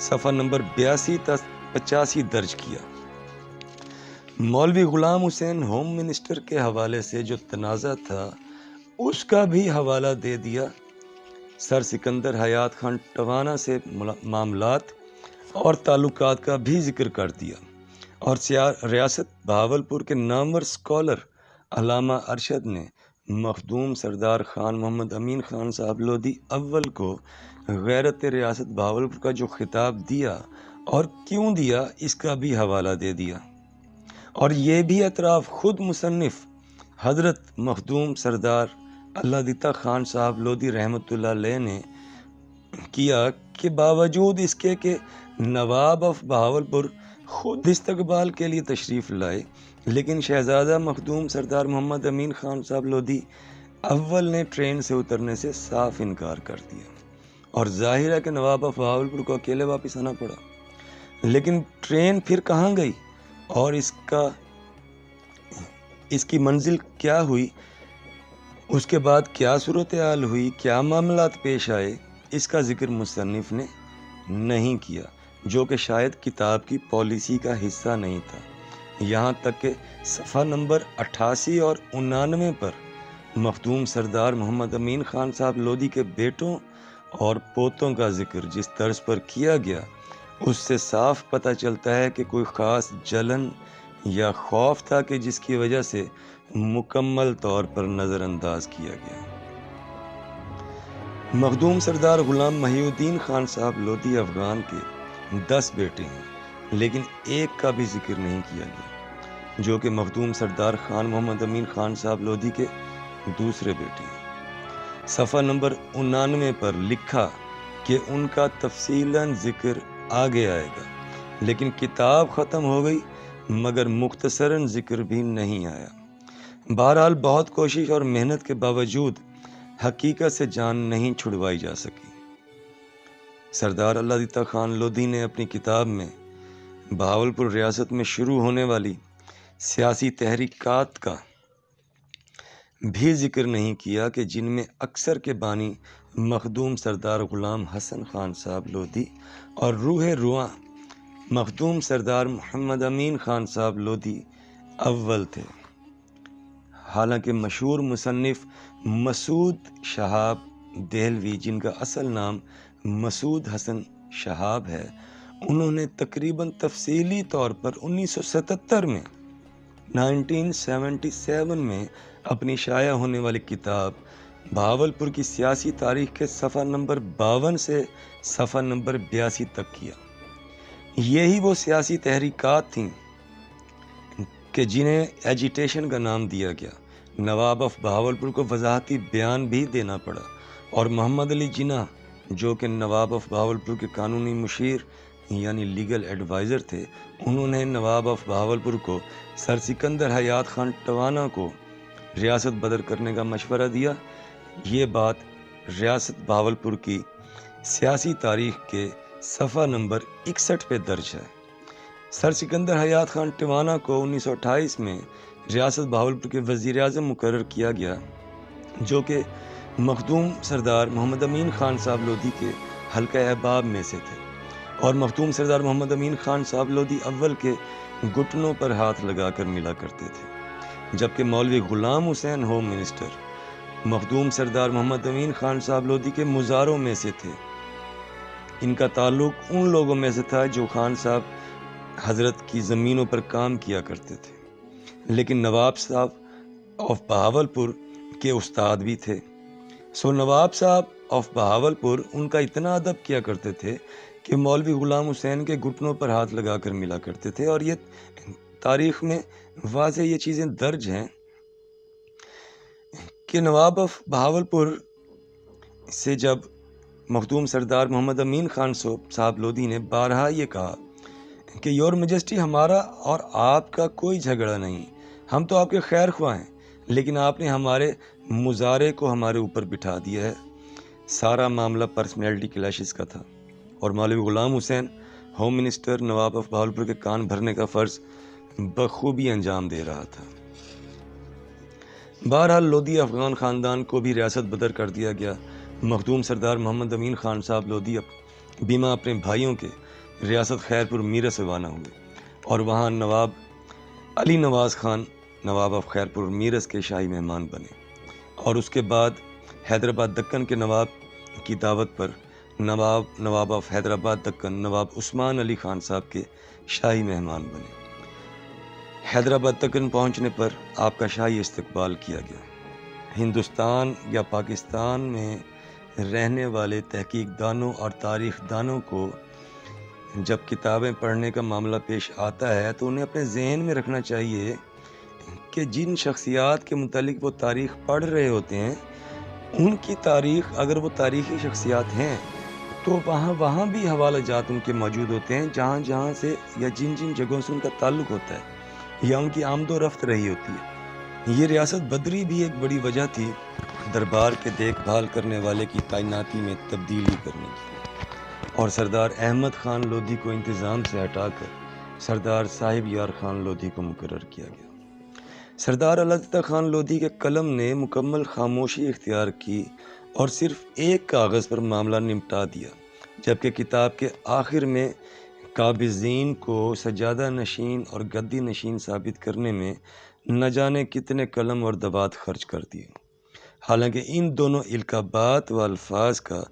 صفحہ نمبر 82 تا 85 درج کیا۔ مولوی غلام حسین ہوم منسٹر کے حوالے سے جو تنازع تھا اس کا بھی حوالہ دے دیا سر سکندر حیات خان ٹوانا سے معاملات اور تعلقات کا بھی ذکر کر دیا، اور ریاست بہاولپور کے نامور اسکالر علامہ ارشد نے مخدوم سردار خان محمد امین خان صاحب لودھی اول کو غیرت ریاست بہاولپور کا جو خطاب دیا اور کیوں دیا اس کا بھی حوالہ دے دیا، اور یہ بھی اعتراف خود مصنف حضرت مخدوم سردار اللہ دیتا خان صاحب لودھی رحمۃ اللہ علیہ نے کیا کہ باوجود اس کے کہ نواب آف بہاولپور خود استقبال کے لیے تشریف لائے، لیکن شہزادہ مخدوم سردار محمد امین خان صاحب لودھی اول نے ٹرین سے اترنے سے صاف انکار کر دیا، اور ظاہر ہے کہ نواب آف بہاولپور کو اکیلے واپس آنا پڑا۔ لیکن ٹرین پھر کہاں گئی اور اس کی منزل کیا ہوئی، اس کے بعد کیا صورتحال ہوئی، کیا معاملات پیش آئے، اس کا ذکر مصنف نے نہیں کیا، جو کہ شاید کتاب کی پالیسی کا حصہ نہیں تھا۔ یہاں تک کہ صفحہ نمبر 88 اور 99 پر مخدوم سردار محمد امین خان صاحب لودھی کے بیٹوں اور پوتوں کا ذکر جس طرز پر کیا گیا، اس سے صاف پتہ چلتا ہے کہ کوئی خاص جلن یا خوف تھا کہ جس کی وجہ سے مکمل طور پر نظر انداز کیا گیا۔ مخدوم سردار غلام محی الدین خان صاحب لودھی افغان کے 10 بیٹے ہیں، لیکن ایک کا بھی ذکر نہیں کیا گیا، جو کہ مخدوم سردار خان محمد امین خان صاحب لودھی کے دوسرے بیٹے ہیں۔ صفحہ نمبر 99 پر لکھا کہ ان کا تفصیلاً ذکر آگے آئے گا، لیکن کتاب ختم ہو گئی مگر مختصراً ذکر بھی نہیں آیا۔ بہرحال بہت کوشش اور محنت کے باوجود حقیقت سے جان نہیں چھڑوائی جا سکی۔ سردار اللہ دیتا خان لودھی نے اپنی کتاب میں بہاولپور ریاست میں شروع ہونے والی سیاسی تحریکات کا بھی ذکر نہیں کیا کہ جن میں اکثر کے بانی مخدوم سردار غلام حسن خان صاحب لودھی اور روح رواں مخدوم سردار محمد امین خان صاحب لودھی اول تھے۔ حالانکہ مشہور مصنف مسعود شہاب دہلوی، جن کا اصل نام مسعود حسن شہاب ہے، انہوں نے تقریباً تفصیلی طور پر 1977 میں اپنی شائع ہونے والی کتاب بہاولپور کی سیاسی تاریخ کے صفحہ نمبر 52 سے صفحہ نمبر 82 تک کیا۔ یہی وہ سیاسی تحریکات تھیں کہ جنہیں ایجیٹیشن کا نام دیا گیا۔ نواب آف بہاولپور کو وضاحتی بیان بھی دینا پڑا، اور محمد علی جناح جو کہ نواب آف بہاولپور کے قانونی مشیر یعنی لیگل ایڈوائزر تھے، انہوں نے نواب آف بہاولپور کو سر سکندر حیات خان ٹوانا کو ریاست بدر کرنے کا مشورہ دیا۔ یہ بات ریاست بہاولپور کی سیاسی تاریخ کے صفحہ نمبر 61 پہ درج ہے۔ سر سکندر حیات خان ٹوانا کو 1928 میں ریاست بہاولپور کے وزیر اعظم مقرر کیا گیا، جو کہ مخدوم سردار محمد امین خان صاحب لودھی کے حلقہ احباب میں سے تھے، اور مخدوم سردار محمد امین خان صاحب لودھی اول کے گھٹنوں پر ہاتھ لگا کر ملا کرتے تھے، جبکہ مولوی غلام حسین ہوم منسٹر مخدوم سردار محمد امین خان صاحب لودھی کے مزاروں میں سے تھے۔ ان کا تعلق ان لوگوں میں سے تھا جو خان صاحب حضرت کی زمینوں پر کام کیا کرتے تھے، لیکن نواب صاحب آف بہاولپور کے استاد بھی تھے۔ نواب صاحب آف بہاولپور ان کا اتنا ادب کیا کرتے تھے کہ مولوی غلام حسین کے گھٹنوں پر ہاتھ لگا کر ملا کرتے تھے، اور یہ تاریخ میں واضح یہ چیزیں درج ہیں کہ نواب آف بہاولپور سے جب مخدوم سردار محمد امین خان صاحب لودھی نے بارہا یہ کہا کہ یور میجسٹی ہمارا اور آپ کا کوئی جھگڑا نہیں، ہم تو آپ کے خیر خواہ ہیں، لیکن آپ نے ہمارے مظاہرے کو ہمارے اوپر بٹھا دیا ہے۔ سارا معاملہ پرسنالٹی کلیشز کا تھا، اور مولوی Ghulam Hussain home minister Nawab of Bahawalpur کے کان بھرنے کا فرض بخوبی انجام دے رہا تھا۔ بہرحال لودھی افغان خاندان کو بھی ریاست بدر کر دیا گیا۔ مخدوم سردار محمد امین خان صاحب لودھی بیما اپنے بھائیوں کے ریاست خیرپور میرس روانہ ہوئے، اور وہاں نواب علی نواز خان نواب آف خیرپور میرس کے شاہی مہمان بنے، اور اس کے بعد حیدرآباد دکن کے نواب کی دعوت پر نواب آف حیدرآباد دکن نواب عثمان علی خان صاحب کے شاہی مہمان بنے۔ حیدرآباد دکن پہنچنے پر آپ کا شاہی استقبال کیا گیا۔ ہندوستان یا پاکستان میں رہنے والے تحقیق دانوں اور تاریخ دانوں کو جب کتابیں پڑھنے کا معاملہ پیش آتا ہے تو انہیں اپنے ذہن میں رکھنا چاہیے کہ جن شخصیات کے متعلق وہ تاریخ پڑھ رہے ہوتے ہیں ان کی تاریخ، اگر وہ تاریخی شخصیات ہیں تو وہاں بھی حوالہ جات ان کے موجود ہوتے ہیں جہاں سے یا جن جگہوں سے ان کا تعلق ہوتا ہے یا ان کی آمد و رفت رہی ہوتی ہے۔ یہ ریاست بدری بھی ایک بڑی وجہ تھی دربار کے دیکھ بھال کرنے والے کی تعیناتی میں تبدیلی کرنے کی، اور سردار احمد خان لودھی کو انتظام سے ہٹا کر سردار صاحب یار خان لودھی کو مقرر کیا گیا۔ سردار علادتہ خان لودھی کے قلم نے مکمل خاموشی اختیار کی اور صرف ایک کاغذ پر معاملہ نمٹا دیا، جبکہ کتاب کے آخر میں قابضین کو سجادہ نشین اور گدی نشین ثابت کرنے میں نہ جانے کتنے قلم اور دوات خرچ کر دیے۔ حالانکہ ان دونوں القابات و الفاظ کا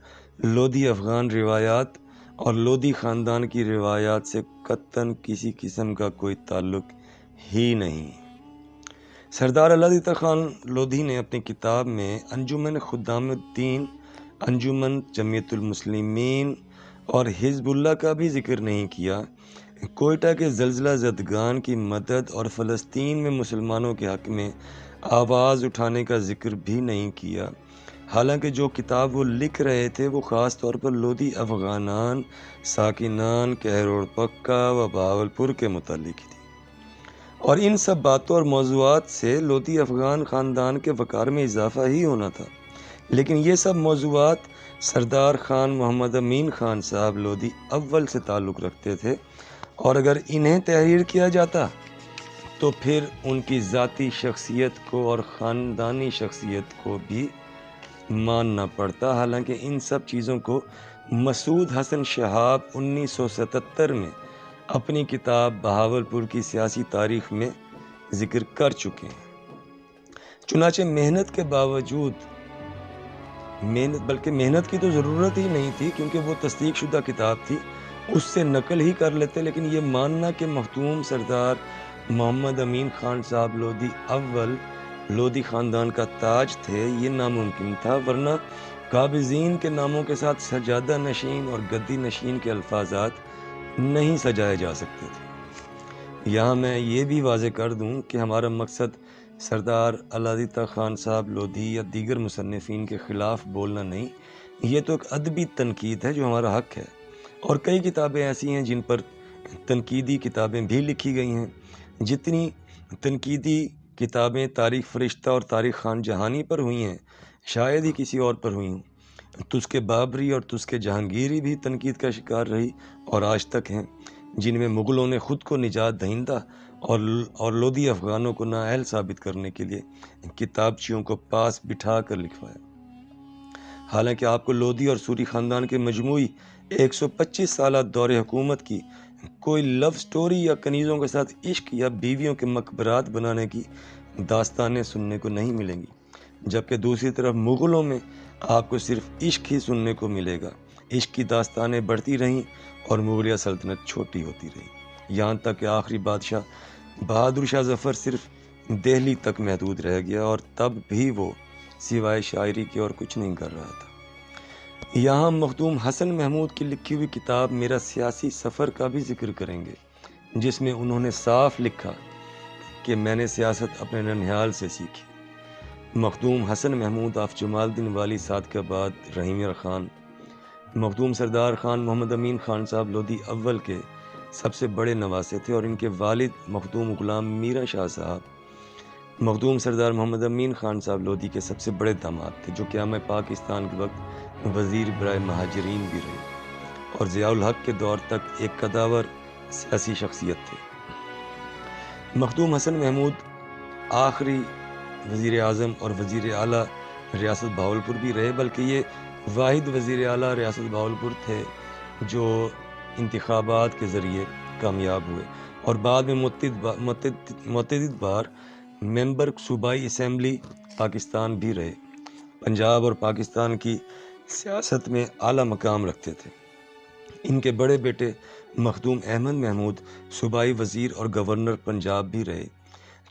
لودھی افغان روایات اور لودھی خاندان کی روایات سے قطعاً کسی قسم کا کوئی تعلق ہی نہیں۔ سردار علادتہ خان لودھی نے اپنی کتاب میں انجمن خدام الدین، انجمن جمعیت المسلمین اور حزب اللہ کا بھی ذکر نہیں کیا، کوئٹہ کے زلزلہ زدگان کی مدد اور فلسطین میں مسلمانوں کے حق میں آواز اٹھانے کا ذکر بھی نہیں کیا، حالانکہ جو کتاب وہ لکھ رہے تھے وہ خاص طور پر لودھی افغانان ساکنان کہروڑ پکا و بہاولپور کے متعلق تھی، اور ان سب باتوں اور موضوعات سے لودھی افغان خاندان کے وقار میں اضافہ ہی ہونا تھا، لیکن یہ سب موضوعات سردار خان محمد امین خان صاحب لودھی اول سے تعلق رکھتے تھے، اور اگر انہیں تحریر کیا جاتا تو پھر ان کی ذاتی شخصیت کو اور خاندانی شخصیت کو بھی ماننا پڑتا۔ حالانکہ ان سب چیزوں کو مسعود حسن شہاب 1977 میں اپنی کتاب بہاولپور کی سیاسی تاریخ میں ذکر کر چکے ہیں۔ چنانچہ محنت کے باوجود بلکہ محنت کی تو ضرورت ہی نہیں تھی کیونکہ وہ تصدیق شدہ کتاب تھی، اس سے نقل ہی کر لیتے، لیکن یہ ماننا کہ مختوم سردار محمد امین خان صاحب لودھی اول لودھی خاندان کا تاج تھے یہ ناممکن تھا، ورنہ قابضین کے ناموں کے ساتھ سجادہ نشین اور گدی نشین کے الفاظات نہیں سجائے جا سکتے تھے۔ یہاں میں یہ بھی واضح کر دوں کہ ہمارا مقصد سردار علادتہ خان صاحب لودھی یا دیگر مصنفین کے خلاف بولنا نہیں، یہ تو ایک ادبی تنقید ہے جو ہمارا حق ہے، اور کئی کتابیں ایسی ہیں جن پر تنقیدی کتابیں بھی لکھی گئی ہیں۔ جتنی تنقیدی کتابیں تاریخ فرشتہ اور تاریخ خان جہانی پر ہوئی ہیں شاید ہی کسی اور پر ہوئی ہوں۔ تسکے بابری اور تسکے جہانگیری بھی تنقید کا شکار رہی اور آج تک ہیں، جن میں مغلوں نے خود کو نجات دہندہ اور لودھی افغانوں کو نااہل ثابت کرنے کے لیے کتابچیوں کو پاس بٹھا کر لکھوایا۔ حالانکہ آپ کو لودھی اور سوری خاندان کے مجموعی 125 سالہ دور حکومت کی کوئی لو سٹوری یا کنیزوں کے ساتھ عشق یا بیویوں کے مقبرات بنانے کی داستانیں سننے کو نہیں ملیں گی، جبکہ دوسری طرف مغلوں میں آپ کو صرف عشق ہی سننے کو ملے گا۔ عشق کی داستانیں بڑھتی رہیں اور مغلیہ سلطنت چھوٹی ہوتی رہی، یہاں تک کہ آخری بادشاہ بہادر شاہ ظفر صرف دہلی تک محدود رہ گیا، اور تب بھی وہ سوائے شاعری کے اور کچھ نہیں کر رہا تھا۔ یہاں مخدوم حسن محمود کی لکھی ہوئی کتاب میرا سیاسی سفر کا بھی ذکر کریں گے، جس میں انہوں نے صاف لکھا کہ میں نے سیاست اپنے ننھیال سے سیکھی۔ مخدوم حسن محمود آف جمال الدین والی صادق آباد رحیم یار خان، مخدوم سردار خان محمد امین خان صاحب لودھی اول کے سب سے بڑے نواسے تھے، اور ان کے والد مخدوم غلام میرا شاہ صاحب مخدوم سردار محمد امین خان صاحب لودھی کے سب سے بڑے داماد تھے، جو قیام پاکستان کے وقت وزیر برائے مہاجرین بھی رہے اور ضیاء الحق کے دور تک ایک قداور سیاسی شخصیت تھے۔ مخدوم حسن محمود آخری وزیر اعظم اور وزیر اعلیٰ ریاست بہاولپور بھی رہے، بلکہ یہ واحد وزیر اعلیٰ ریاست بہاولپور تھے جو انتخابات کے ذریعے کامیاب ہوئے، اور بعد میں متعدد بار ممبر صوبائی اسمبلی پاکستان بھی رہے۔ پنجاب اور پاکستان کی سیاست میں اعلیٰ مقام رکھتے تھے۔ ان کے بڑے بیٹے مخدوم احمد محمود صوبائی وزیر اور گورنر پنجاب بھی رہے۔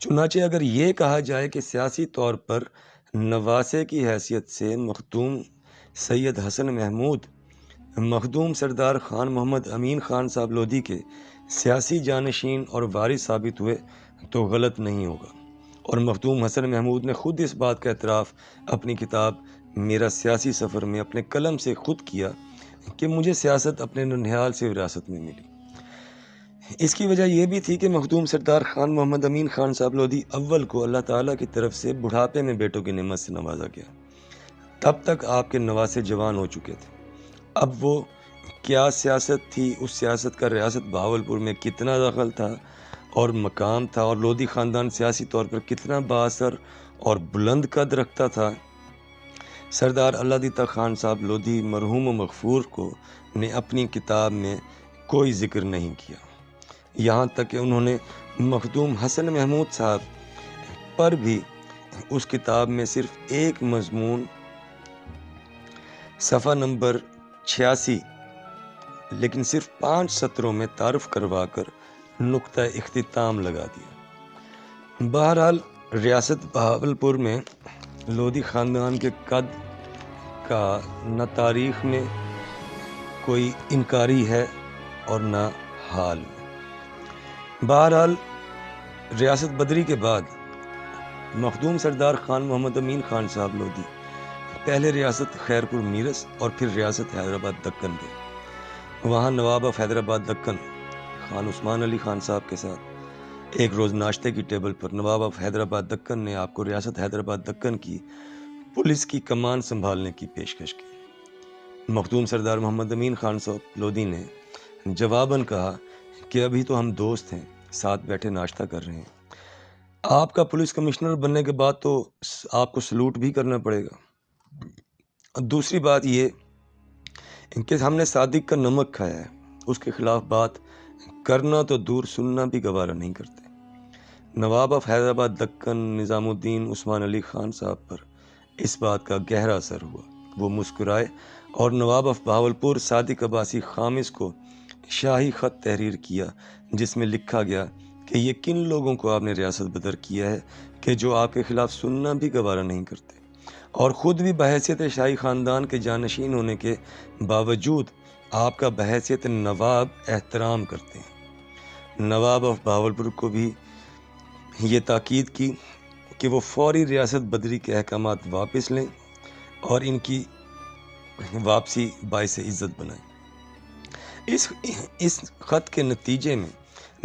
چنانچہ اگر یہ کہا جائے کہ سیاسی طور پر نواسے کی حیثیت سے مخدوم سید حسن محمود مخدوم سردار خان محمد امین خان صاحب لودھی کے سیاسی جانشین اور وارث ثابت ہوئے تو غلط نہیں ہوگا، اور مخدوم حسن محمود نے خود اس بات کا اعتراف اپنی کتاب میرا سیاسی سفر میں اپنے قلم سے خود کیا کہ مجھے سیاست اپنے ننھیال سے وراثت میں ملی۔ اس کی وجہ یہ بھی تھی کہ مخدوم سردار خان محمد امین خان صاحب لودھی اول کو اللہ تعالیٰ کی طرف سے بڑھاپے میں بیٹوں کی نعمت سے نوازا گیا۔ تب تک آپ کے نواسے جوان ہو چکے تھے۔ اب وہ کیا سیاست تھی، اس سیاست کا ریاست بہاولپور میں کتنا دخل تھا اور مقام تھا، اور لودھی خاندان سیاسی طور پر کتنا بااثر اور بلند قد رکھتا تھا، سردار اللہ دیتا خان صاحب لودھی مرحوم و مغفور کو نے اپنی کتاب میں کوئی ذکر نہیں کیا۔ یہاں تک کہ انہوں نے مخدوم حسن محمود صاحب پر بھی اس کتاب میں صرف ایک مضمون صفحہ نمبر 86 لیکن صرف 5 سطروں میں تعارف کروا کر نقطہ اختتام لگا دیا۔ بہرحال ریاست بہاولپور میں لودھی خاندان کے قد کا نہ تاریخ میں کوئی انکاری ہے اور نہ حال میں۔ بہرحال ریاست بدری کے بعد مخدوم سردار خان محمد امین خان صاحب لودھی پہلے ریاست خیرپور میرس اور پھر ریاست حیدرآباد دکن گئے۔ وہاں نواب آف حیدرآباد دکن خان عثمان علی خان صاحب کے ساتھ ایک روز ناشتے کی table per Nawab of Hyderabad Deccan نے آپ کو ریاست حیدرآباد دکن کی پولیس کی کمان سنبھالنے کی پیشکش کی۔ مخدوم سردار محمد امین خان صاحب لودھی نے جواباً کہا کہ ابھی تو ہم دوست ہیں، ساتھ بیٹھے ناشتہ کر رہے ہیں، آپ کا پولیس کمشنر بننے کے بعد تو آپ کو سلوٹ بھی کرنا پڑے گا۔ دوسری بات یہ کہ ہم نے صادق کا نمک کھایا ہے، اس کے خلاف بات کرنا تو دور سننا بھی گوارا نہیں کرتے۔ نواب آف حیدرآباد دکن نظام الدین عثمان علی خان صاحب پر اس بات کا گہرا اثر ہوا۔ وہ مسکرائے اور نواب آف بہاولپور صادق عباسی خامس کو شاہی خط تحریر کیا، جس میں لکھا گیا کہ یہ کن لوگوں کو آپ نے ریاست بدر کیا ہے کہ جو آپ کے خلاف سننا بھی گوارا نہیں کرتے، اور خود بھی بحیثیت شاہی خاندان کے جانشین ہونے کے باوجود آپ کا بحیثیت نواب احترام کرتے ہیں۔ نواب آف بہاولپور کو بھی یہ تاکید کی کہ وہ فوری ریاست بدری کے احکامات واپس لیں اور ان کی واپسی باعث عزت بنائیں۔ اس خط کے نتیجے میں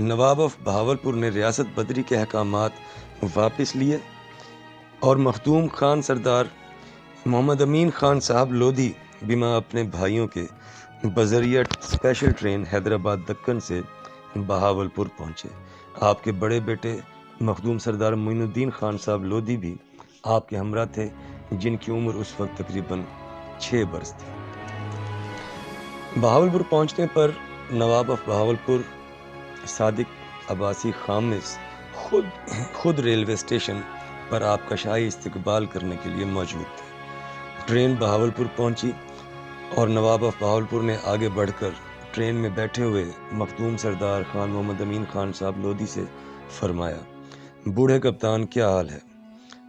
نواب آف بہاولپور نے ریاست بدری کے احکامات واپس لیے اور مخدوم خان سردار محمد امین خان صاحب لودھی بما اپنے بھائیوں کے بذریعہ اسپیشل ٹرین حیدرآباد دکن سے بہاولپور پہنچے۔ آپ کے بڑے بیٹے مخدوم سردار معین الدین خان صاحب لودھی بھی آپ کے ہمراہ تھے، جن کی عمر اس وقت تقریباً 6 برس تھی۔ بہاولپور پہنچنے پر نواب آف بہاولپور صادق عباسی خامس خود ریلوے اسٹیشن پر آپ کا شاہی استقبال کرنے کے لیے موجود تھے۔ ٹرین بہاولپور پہنچی اور نواب آف بہاولپور نے آگے بڑھ کر ٹرین میں بیٹھے ہوئے مخدوم سردار خان محمد امین خان صاحب لودھی سے فرمایا، بوڑھے کپتان کیا حال ہے؟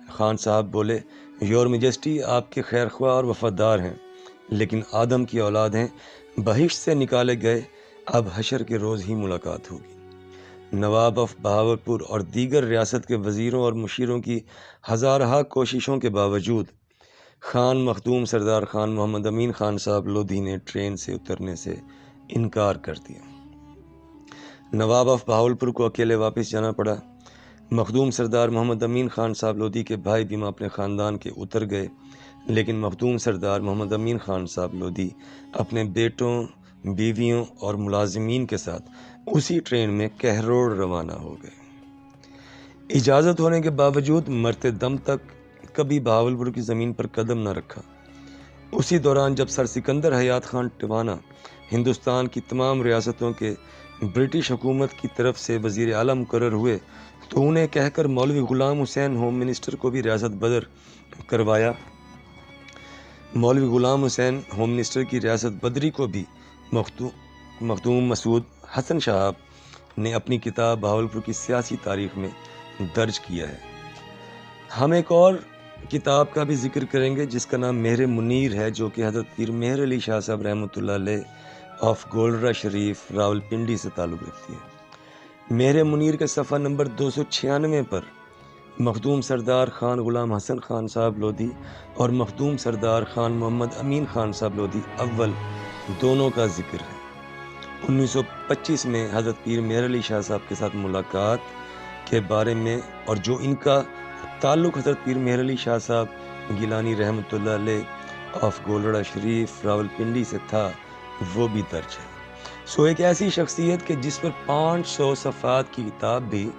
خان صاحب بولے، یور میجسٹی آپ کے خیر خواہ اور وفادار ہیں، لیکن آدم کی اولاد ہیں، بہشت سے نکالے گئے، اب حشر کے روز ہی ملاقات ہوگی۔ نواب آف بہاولپور اور دیگر ریاست کے وزیروں اور مشیروں کی ہزارہا کوششوں کے باوجود خان مخدوم سردار خان محمد امین خان صاحب لودھی نے ٹرین سے اترنے سے انکار کر دیا۔ نواب آف بہاولپور کو اکیلے واپس جانا پڑا۔ مخدوم سردار محمد امین خان صاحب لودھی کے بھائی بیما اپنے خاندان کے اتر گئے، لیکن مخدوم سردار محمد امین خان صاحب لودھی اپنے بیٹوں، بیویوں اور ملازمین کے ساتھ اسی ٹرین میں کہروڑ روانہ ہو گئے۔ اجازت ہونے کے باوجود مرتے دم تک کبھی بہاولپور کی زمین پر قدم نہ رکھا۔ اسی دوران جب سر سکندر حیات خان ٹوانہ ہندوستان کی تمام ریاستوں کے برٹش حکومت کی طرف سے وزیر اعلیٰ مقرر ہوئے تو انہیں کہہ کر مولوی غلام حسین ہوم منسٹر کو بھی ریاست بدر کروایا۔ مولوی غلام حسین ہوم منسٹر کی ریاست بدری کو بھی مخدوم مسعود حسن صاحب نے اپنی کتاب بہاولپور کی سیاسی تاریخ میں درج کیا ہے۔ ہم ایک اور کتاب کا بھی ذکر کریں گے جس کا نام مہر منیر ہے، جو کہ حضرت پیر مہر علی شاہ صاحب رحمۃ اللہ علیہ آف گولڈرا شریف راولپنڈی سے تعلق رکھتی ہے۔ مہر منیر کے صفحہ نمبر 296 پر مخدوم سردار خان غلام حسن خان صاحب لودھی اور مخدوم سردار خان محمد امین خان صاحب لودھی اول دونوں کا ذکر ہے۔ 1925 میں حضرت پیر مہر علی شاہ صاحب کے ساتھ ملاقات کے بارے میں اور جو ان کا تعلق حضرت پیر مہر علی شاہ صاحب گیلانی رحمۃ اللہ علیہ آف گولڑا شریف راولپنڈی سے تھا، وہ بھی درج ہے۔ سو ایک ایسی شخصیت کہ جس پر 500 صفحات کی کتاب بھی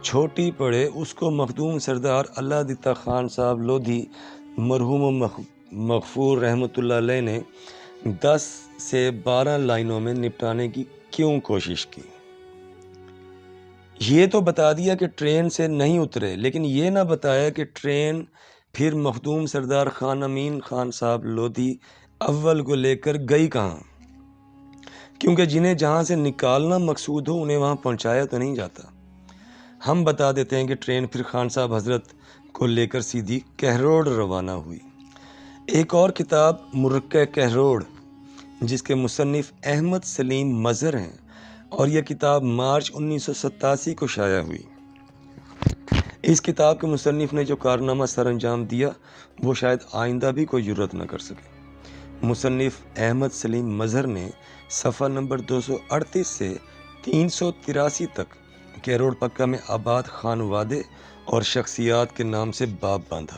چھوٹی پڑے، اس کو مخدوم سردار اللہ دتا خان صاحب لودھی مرحوم و مغفور رحمۃ اللہ علیہ نے 10 سے 12 لائنوں میں نپٹانے کی کیوں کوشش کی؟ یہ تو بتا دیا کہ ٹرین سے نہیں اترے، لیکن یہ نہ بتایا کہ ٹرین پھر مخدوم سردار خان امین خان صاحب لودھی اول کو لے کر گئی کہاں، کیونکہ جنہیں جہاں سے نکالنا مقصود ہو انہیں وہاں پہنچایا تو نہیں جاتا۔ ہم بتا دیتے ہیں کہ ٹرین پھر خان صاحب حضرت کو لے کر سیدھی کہروڑ روانہ ہوئی۔ ایک اور کتاب مرکہ کہروڑ جس کے مصنف احمد سلیم مظہر ہیں، اور یہ کتاب مارچ 1987 کو شائع ہوئی۔ اس کتاب کے مصنف نے جو کارنامہ سر انجام دیا وہ شاید آئندہ بھی کوئی جرت نہ کر سکے۔ مصنف احمد سلیم مظہر نے صفحہ نمبر 238 سے 383 تک کہروڑ پکا میں آباد خانوادے اور شخصیات کے نام سے باب باندھا،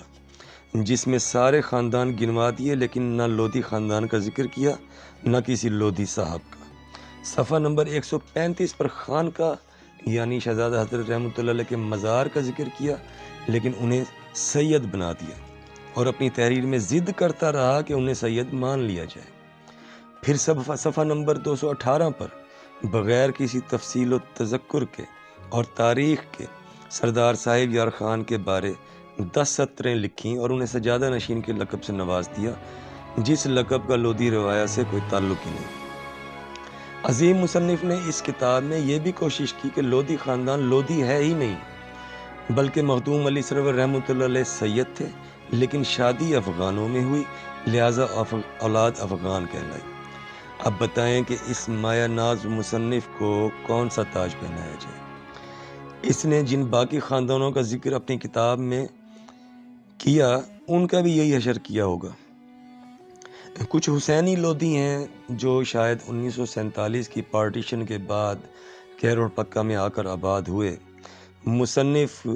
جس میں سارے خاندان گنوا دیے، لیکن نہ لودھی خاندان کا ذکر کیا نہ کسی لودھی صاحب کا۔ صفحہ نمبر 135 پر خان کا یعنی شہزادہ حضرت رحمۃ اللہ علیہ کے مزار کا ذکر کیا، لیکن انہیں سید بنا دیا اور اپنی تحریر میں ضد کرتا رہا کہ انہیں سید مان لیا جائے۔ پھر صفحہ نمبر 218 پر بغیر کسی تفصیل و تذکر کے اور تاریخ کے سردار صاحب یار خان کے بارے 10 سطریں لکھیں اور انہیں سجادہ نشین کے لقب سے نواز دیا، جس لقب کا لودھی روایت سے کوئی تعلق ہی نہیں۔ عظیم مصنف نے اس کتاب میں یہ بھی کوشش کی کہ لودھی خاندان لودھی ہے ہی نہیں، بلکہ مخدوم علی سرور رحمۃ اللہ علیہ سید تھے، لیکن شادی افغانوں میں ہوئی، لہٰذا اولاد افغان کہلائی۔ اب بتائیں کہ اس مایہ ناز مصنف کو کون سا تاج پہنایا جائے؟ اس نے جن باقی خاندانوں کا ذکر اپنی کتاب میں کیا ان کا بھی یہی حشر کیا ہوگا۔ کچھ حسینی لودھی ہیں جو شاید 1947 کی پارٹیشن کے بعد کہروڑ پکا میں آ کر آباد ہوئے۔ مصنف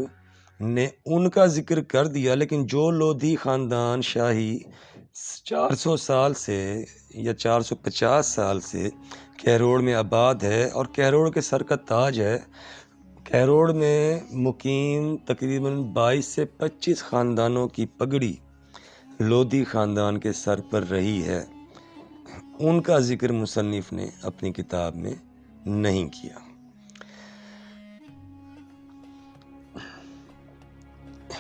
نے ان کا ذکر کر دیا، لیکن جو لودھی خاندان شاہی 400 سال سے یا 450 سال سے کہروڑ میں آباد ہے اور کہروڑ کے سر کا تاج ہے، کہروڑ میں مقیم تقریباً 22 سے 25 خاندانوں کی پگڑی لودھی خاندان کے سر پر رہی ہے، ان کا ذکر مصنف نے اپنی کتاب میں نہیں کیا۔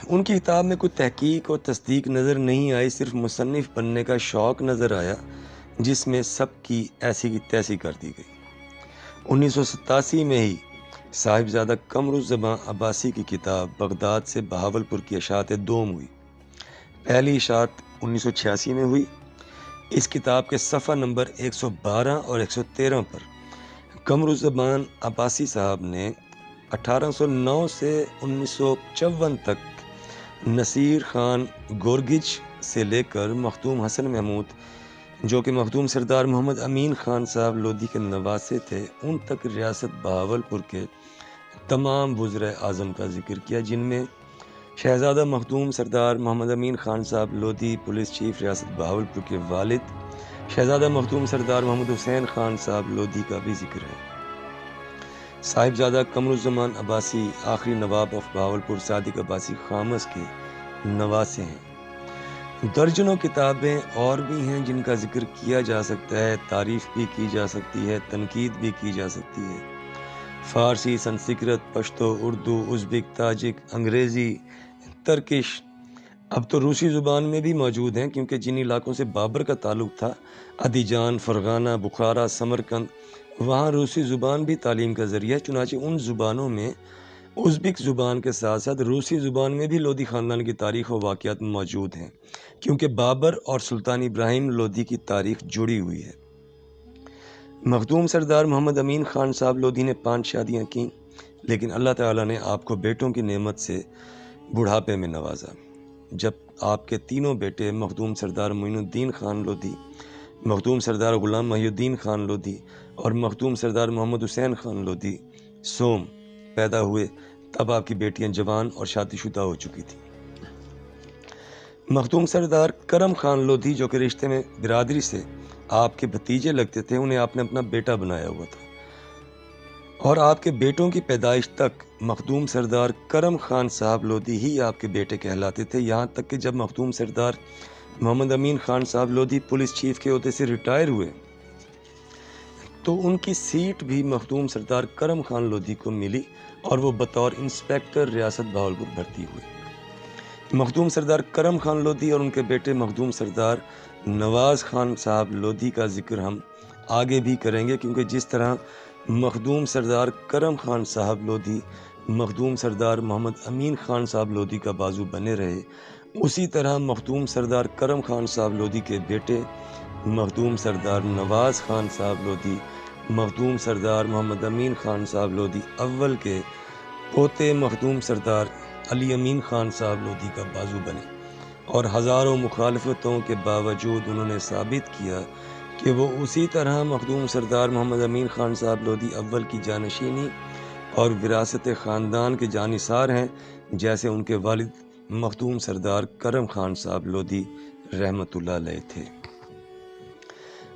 ان کی کتاب میں کوئی تحقیق اور تصدیق نظر نہیں آئی، صرف مصنف بننے کا شوق نظر آیا، جس میں سب کی ایسی کی تیسی کر دی گئی۔ 1987 میں ہی صاحبزادہ قمرالزمان عباسی کی کتاب بغداد سے بہاولپور کی اشاعت دوم ہوئی۔ پہلی اشاعت 1986 میں ہوئی۔ اس کتاب کے صفحہ نمبر 112 اور 113 پر قمرالزمان عباسی صاحب نے 1809 سے 1954 تک نصیر خان گورگج سے لے کر مخدوم حسن محمود جو کہ مخدوم سردار محمد امین خان صاحب لودھی کے نواسے تھے، ان تک ریاست بہاولپور کے تمام وزرائے اعظم کا ذکر کیا، جن میں شہزادہ مخدوم سردار محمد امین خان صاحب لودھی پولیس چیف ریاست بہاولپور کے والد شہزادہ مخدوم سردار محمد حسین خان صاحب لودھی کا بھی ذکر ہے۔ صاحبزادہ قمرالزمان عباسی آخری نواب آف بہاولپور صادق عباسی خامس کے نواسے ہیں۔ درجنوں کتابیں اور بھی ہیں جن کا ذکر کیا جا سکتا ہے، تعریف بھی کی جا سکتی ہے، تنقید بھی کی جا سکتی ہے۔ فارسی، سنسکرت، پشتو، اردو، ازبک، تاجک، انگریزی، ترکش، اب تو روسی زبان میں بھی موجود ہیں، کیونکہ جن علاقوں سے بابر کا تعلق تھا، ادیجان، فرغانہ، بخارا، سمرقند، وہاں روسی زبان بھی تعلیم کا ذریعہ ہے۔ چنانچہ ان زبانوں میں ازبک زبان کے ساتھ ساتھ روسی زبان میں بھی لودھی خاندان کی تاریخ و واقعات موجود ہیں، کیونکہ بابر اور سلطان ابراہیم لودھی کی تاریخ جڑی ہوئی ہے۔ مخدوم سردار محمد امین خان صاحب لودھی نے 5 شادیاں کیں، لیکن اللہ تعالیٰ نے آپ کو بیٹوں کی نعمت سے بڑھاپے میں نوازا، جب آپ کے تینوں بیٹے مخدوم سردار معین الدین خان لودھی، مخدوم سردار غلام محی الدین خان لودھی اور مخدوم سردار محمد حسین خان لودھی سوم پیدا ہوئے، تب آپ کی بیٹیاں جوان اور شادی شدہ ہو چکی تھیں۔ مخدوم سردار کرم خان لودھی، جو کہ رشتے میں برادری سے آپ کے بھتیجے لگتے تھے، انہیں آپ نے اپنا بیٹا بنایا ہوا تھا، اور آپ کے بیٹوں کی پیدائش تک مخدوم سردار کرم خان صاحب لودھی ہی آپ کے بیٹے کہلاتے تھے، یہاں تک کہ جب مخدوم سردار محمد امین خان صاحب لودھی پولیس چیف کے عہدے سے ریٹائر ہوئے تو ان کی سیٹ بھی مخدوم سردار کرم خان لودھی کو ملی اور وہ بطور انسپیکٹر ریاست بہاولپور بھرتی ہوئے۔ مخدوم سردار کرم خان لودھی اور ان کے بیٹے مخدوم سردار نواز خان صاحب لودھی کا ذکر ہم آگے بھی کریں گے، کیونکہ جس طرح مخدوم سردار کرم خان صاحب لودھی مخدوم سردار محمد امین خان صاحب لودھی کا بازو بنے رہے، اسی طرح مخدوم سردار کرم خان صاحب لودھی کے بیٹے مخدوم سردار نواز خان صاحب لودھی مخدوم سردار محمد امین خان صاحب لودھی اول کے پوتے مخدوم سردار علی امین خان صاحب لودھی کا بازو بنے، اور ہزاروں مخالفتوں کے باوجود انہوں نے ثابت کیا کہ وہ اسی طرح مخدوم سردار محمد امین خان صاحب لودھی اول کی جانشینی اور وراثت خاندان کے جانثار ہیں، جیسے ان کے والد مخدوم سردار کرم خان صاحب لودھی رحمۃ اللہ علیہ تھے۔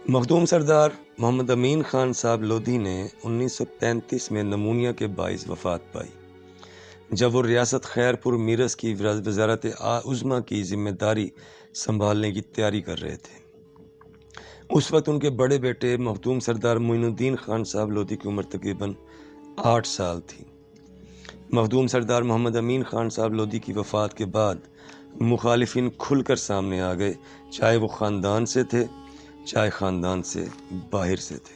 مخدوم سردار محمد امین خان صاحب لودھی نے 1935 میں نمونیا کے باعث وفات پائی، جب وہ ریاست خیر پور میرس کی وزارت عظمیٰ کی ذمہ داری سنبھالنے کی تیاری کر رہے تھے۔ اس وقت ان کے بڑے بیٹے مخدوم سردار معین الدین خان صاحب لودھی کی عمر تقریباً 8 سال تھی۔ مخدوم سردار محمد امین خان صاحب لودھی کی وفات کے بعد مخالفین کھل کر سامنے آ گئے، چاہے وہ خاندان سے تھے چاہے خاندان سے باہر سے تھے۔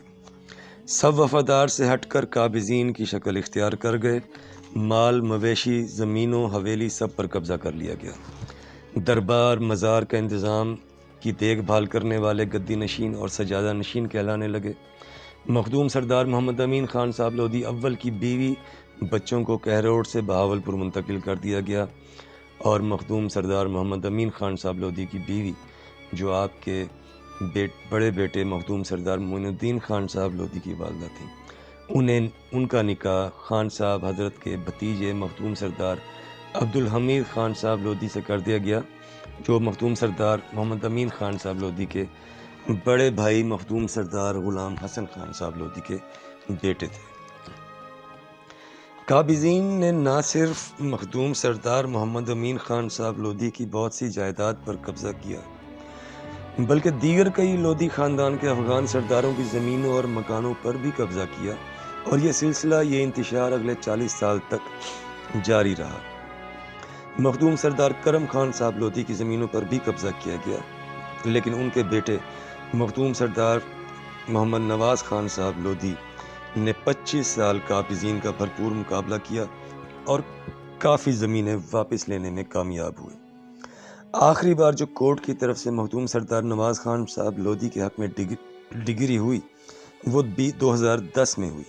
سب وفادار سے ہٹ کر قابضین کی شکل اختیار کر گئے، مال مویشی زمینوں حویلی سب پر قبضہ کر لیا گیا۔ دربار مزار کا انتظام کی دیکھ بھال کرنے والے گدی نشین اور سجادہ نشین کہلانے لگے۔ مخدوم سردار محمد امین خان صاحب لودھی اول کی بیوی بچوں کو کہروڑ سے بہاولپور منتقل کر دیا گیا، اور مخدوم سردار محمد امین خان صاحب لودھی کی بیوی، جو آپ کے بڑے بیٹے مخدوم سردار معین الدین خان صاحب لودھی کی والدہ تھیں، ان کا نکاح خان صاحب حضرت کے بھتیجے مخدوم سردار عبدالحمید خان صاحب لودھی سے کر دیا گیا، جو مخدوم سردار محمد امین خان صاحب لودھی کے بڑے بھائی مخدوم سردار غلام حسن خان صاحب لودھی کے بیٹے تھے۔ قابضین نے نہ صرف مخدوم سردار محمد امین خان صاحب لودھی کی بہت سی جائیداد پر قبضہ کیا، بلکہ دیگر کئی لودھی خاندان کے افغان سرداروں کی زمینوں اور مکانوں پر بھی قبضہ کیا، اور یہ انتشار اگلے 40 سال تک جاری رہا۔ مخدوم سردار کرم خان صاحب لودھی کی زمینوں پر بھی قبضہ کیا گیا، لیکن ان کے بیٹے مخدوم سردار محمد نواز خان صاحب لودھی نے 25 سال قابضین کا بھرپور مقابلہ کیا اور کافی زمینیں واپس لینے میں کامیاب ہوئے۔ آخری بار جو کورٹ کی طرف سے مخدوم سردار نواز خان صاحب لودھی کے حق میں ڈگری ہوئی، وہ 2010 میں ہوئی۔